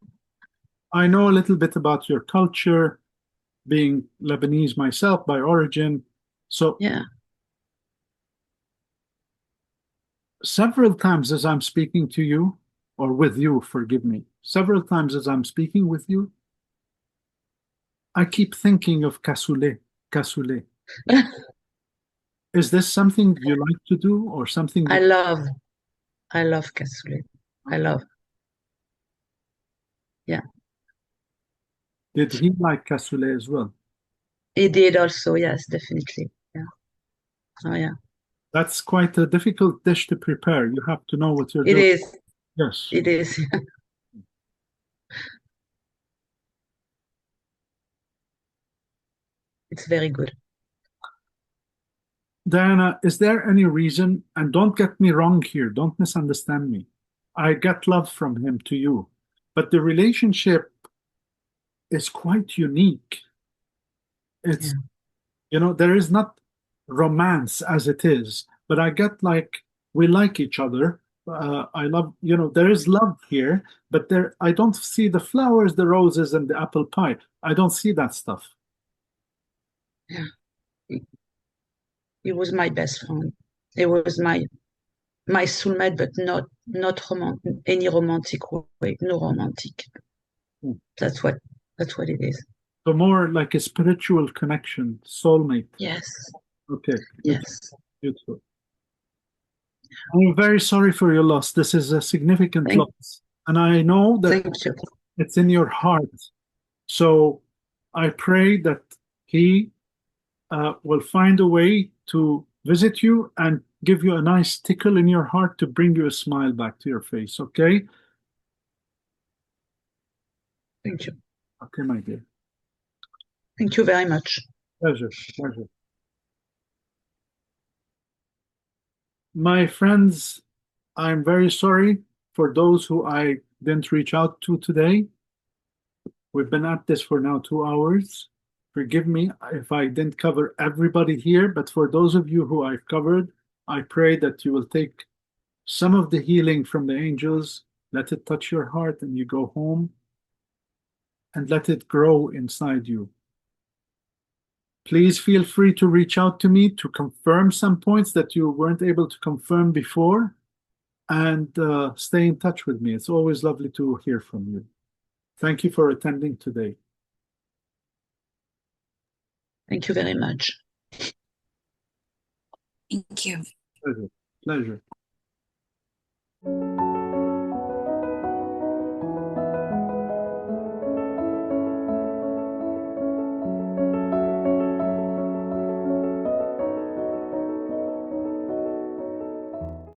I know a little bit about your culture, being Lebanese myself by origin. So yeah. Several times as I'm speaking to you, or with you, forgive me, several times as I'm speaking with you, I keep thinking of cassoulet, cassoulet. Is this something you like to do or something? I love cassoulet. I love. Yeah. Did he like cassoulet as well? He did also, yes, definitely. Yeah. Oh, yeah. That's quite a difficult dish to prepare. You have to know what you're doing. It is. Yes. It is. It's very good. Diana, is there any reason, and don't get me wrong here, don't misunderstand me. I get love from him to you, but the relationship is quite unique. It's, there is not romance as it is, but I get like, we like each other. I love, there is love here, but I don't see the flowers, the roses, and the apple pie. I don't see that stuff. Yeah. He was my best friend. He was my soulmate, but not any romantic way. No romantic. That's what it is. So more like a spiritual connection, soulmate. Yes. Okay. Yes. Beautiful. I'm very sorry for your loss. This is a significant loss. And I know that it's in your heart. So I pray that he will find a way to visit you and give you a nice tickle in your heart to bring you a smile back to your face, okay? Thank you. Okay, my dear. Thank you very much. Pleasure, pleasure. My friends, I'm very sorry for those who I didn't reach out to today. We've been at this for now 2 hours. Forgive me if I didn't cover everybody here, but for those of you who I've covered, I pray that you will take some of the healing from the angels, let it touch your heart, and you go home and let it grow inside you. Please feel free to reach out to me to confirm some points that you weren't able to confirm before, and stay in touch with me. It's always lovely to hear from you. Thank you for attending today. Thank you very much. Thank you. Pleasure. Pleasure.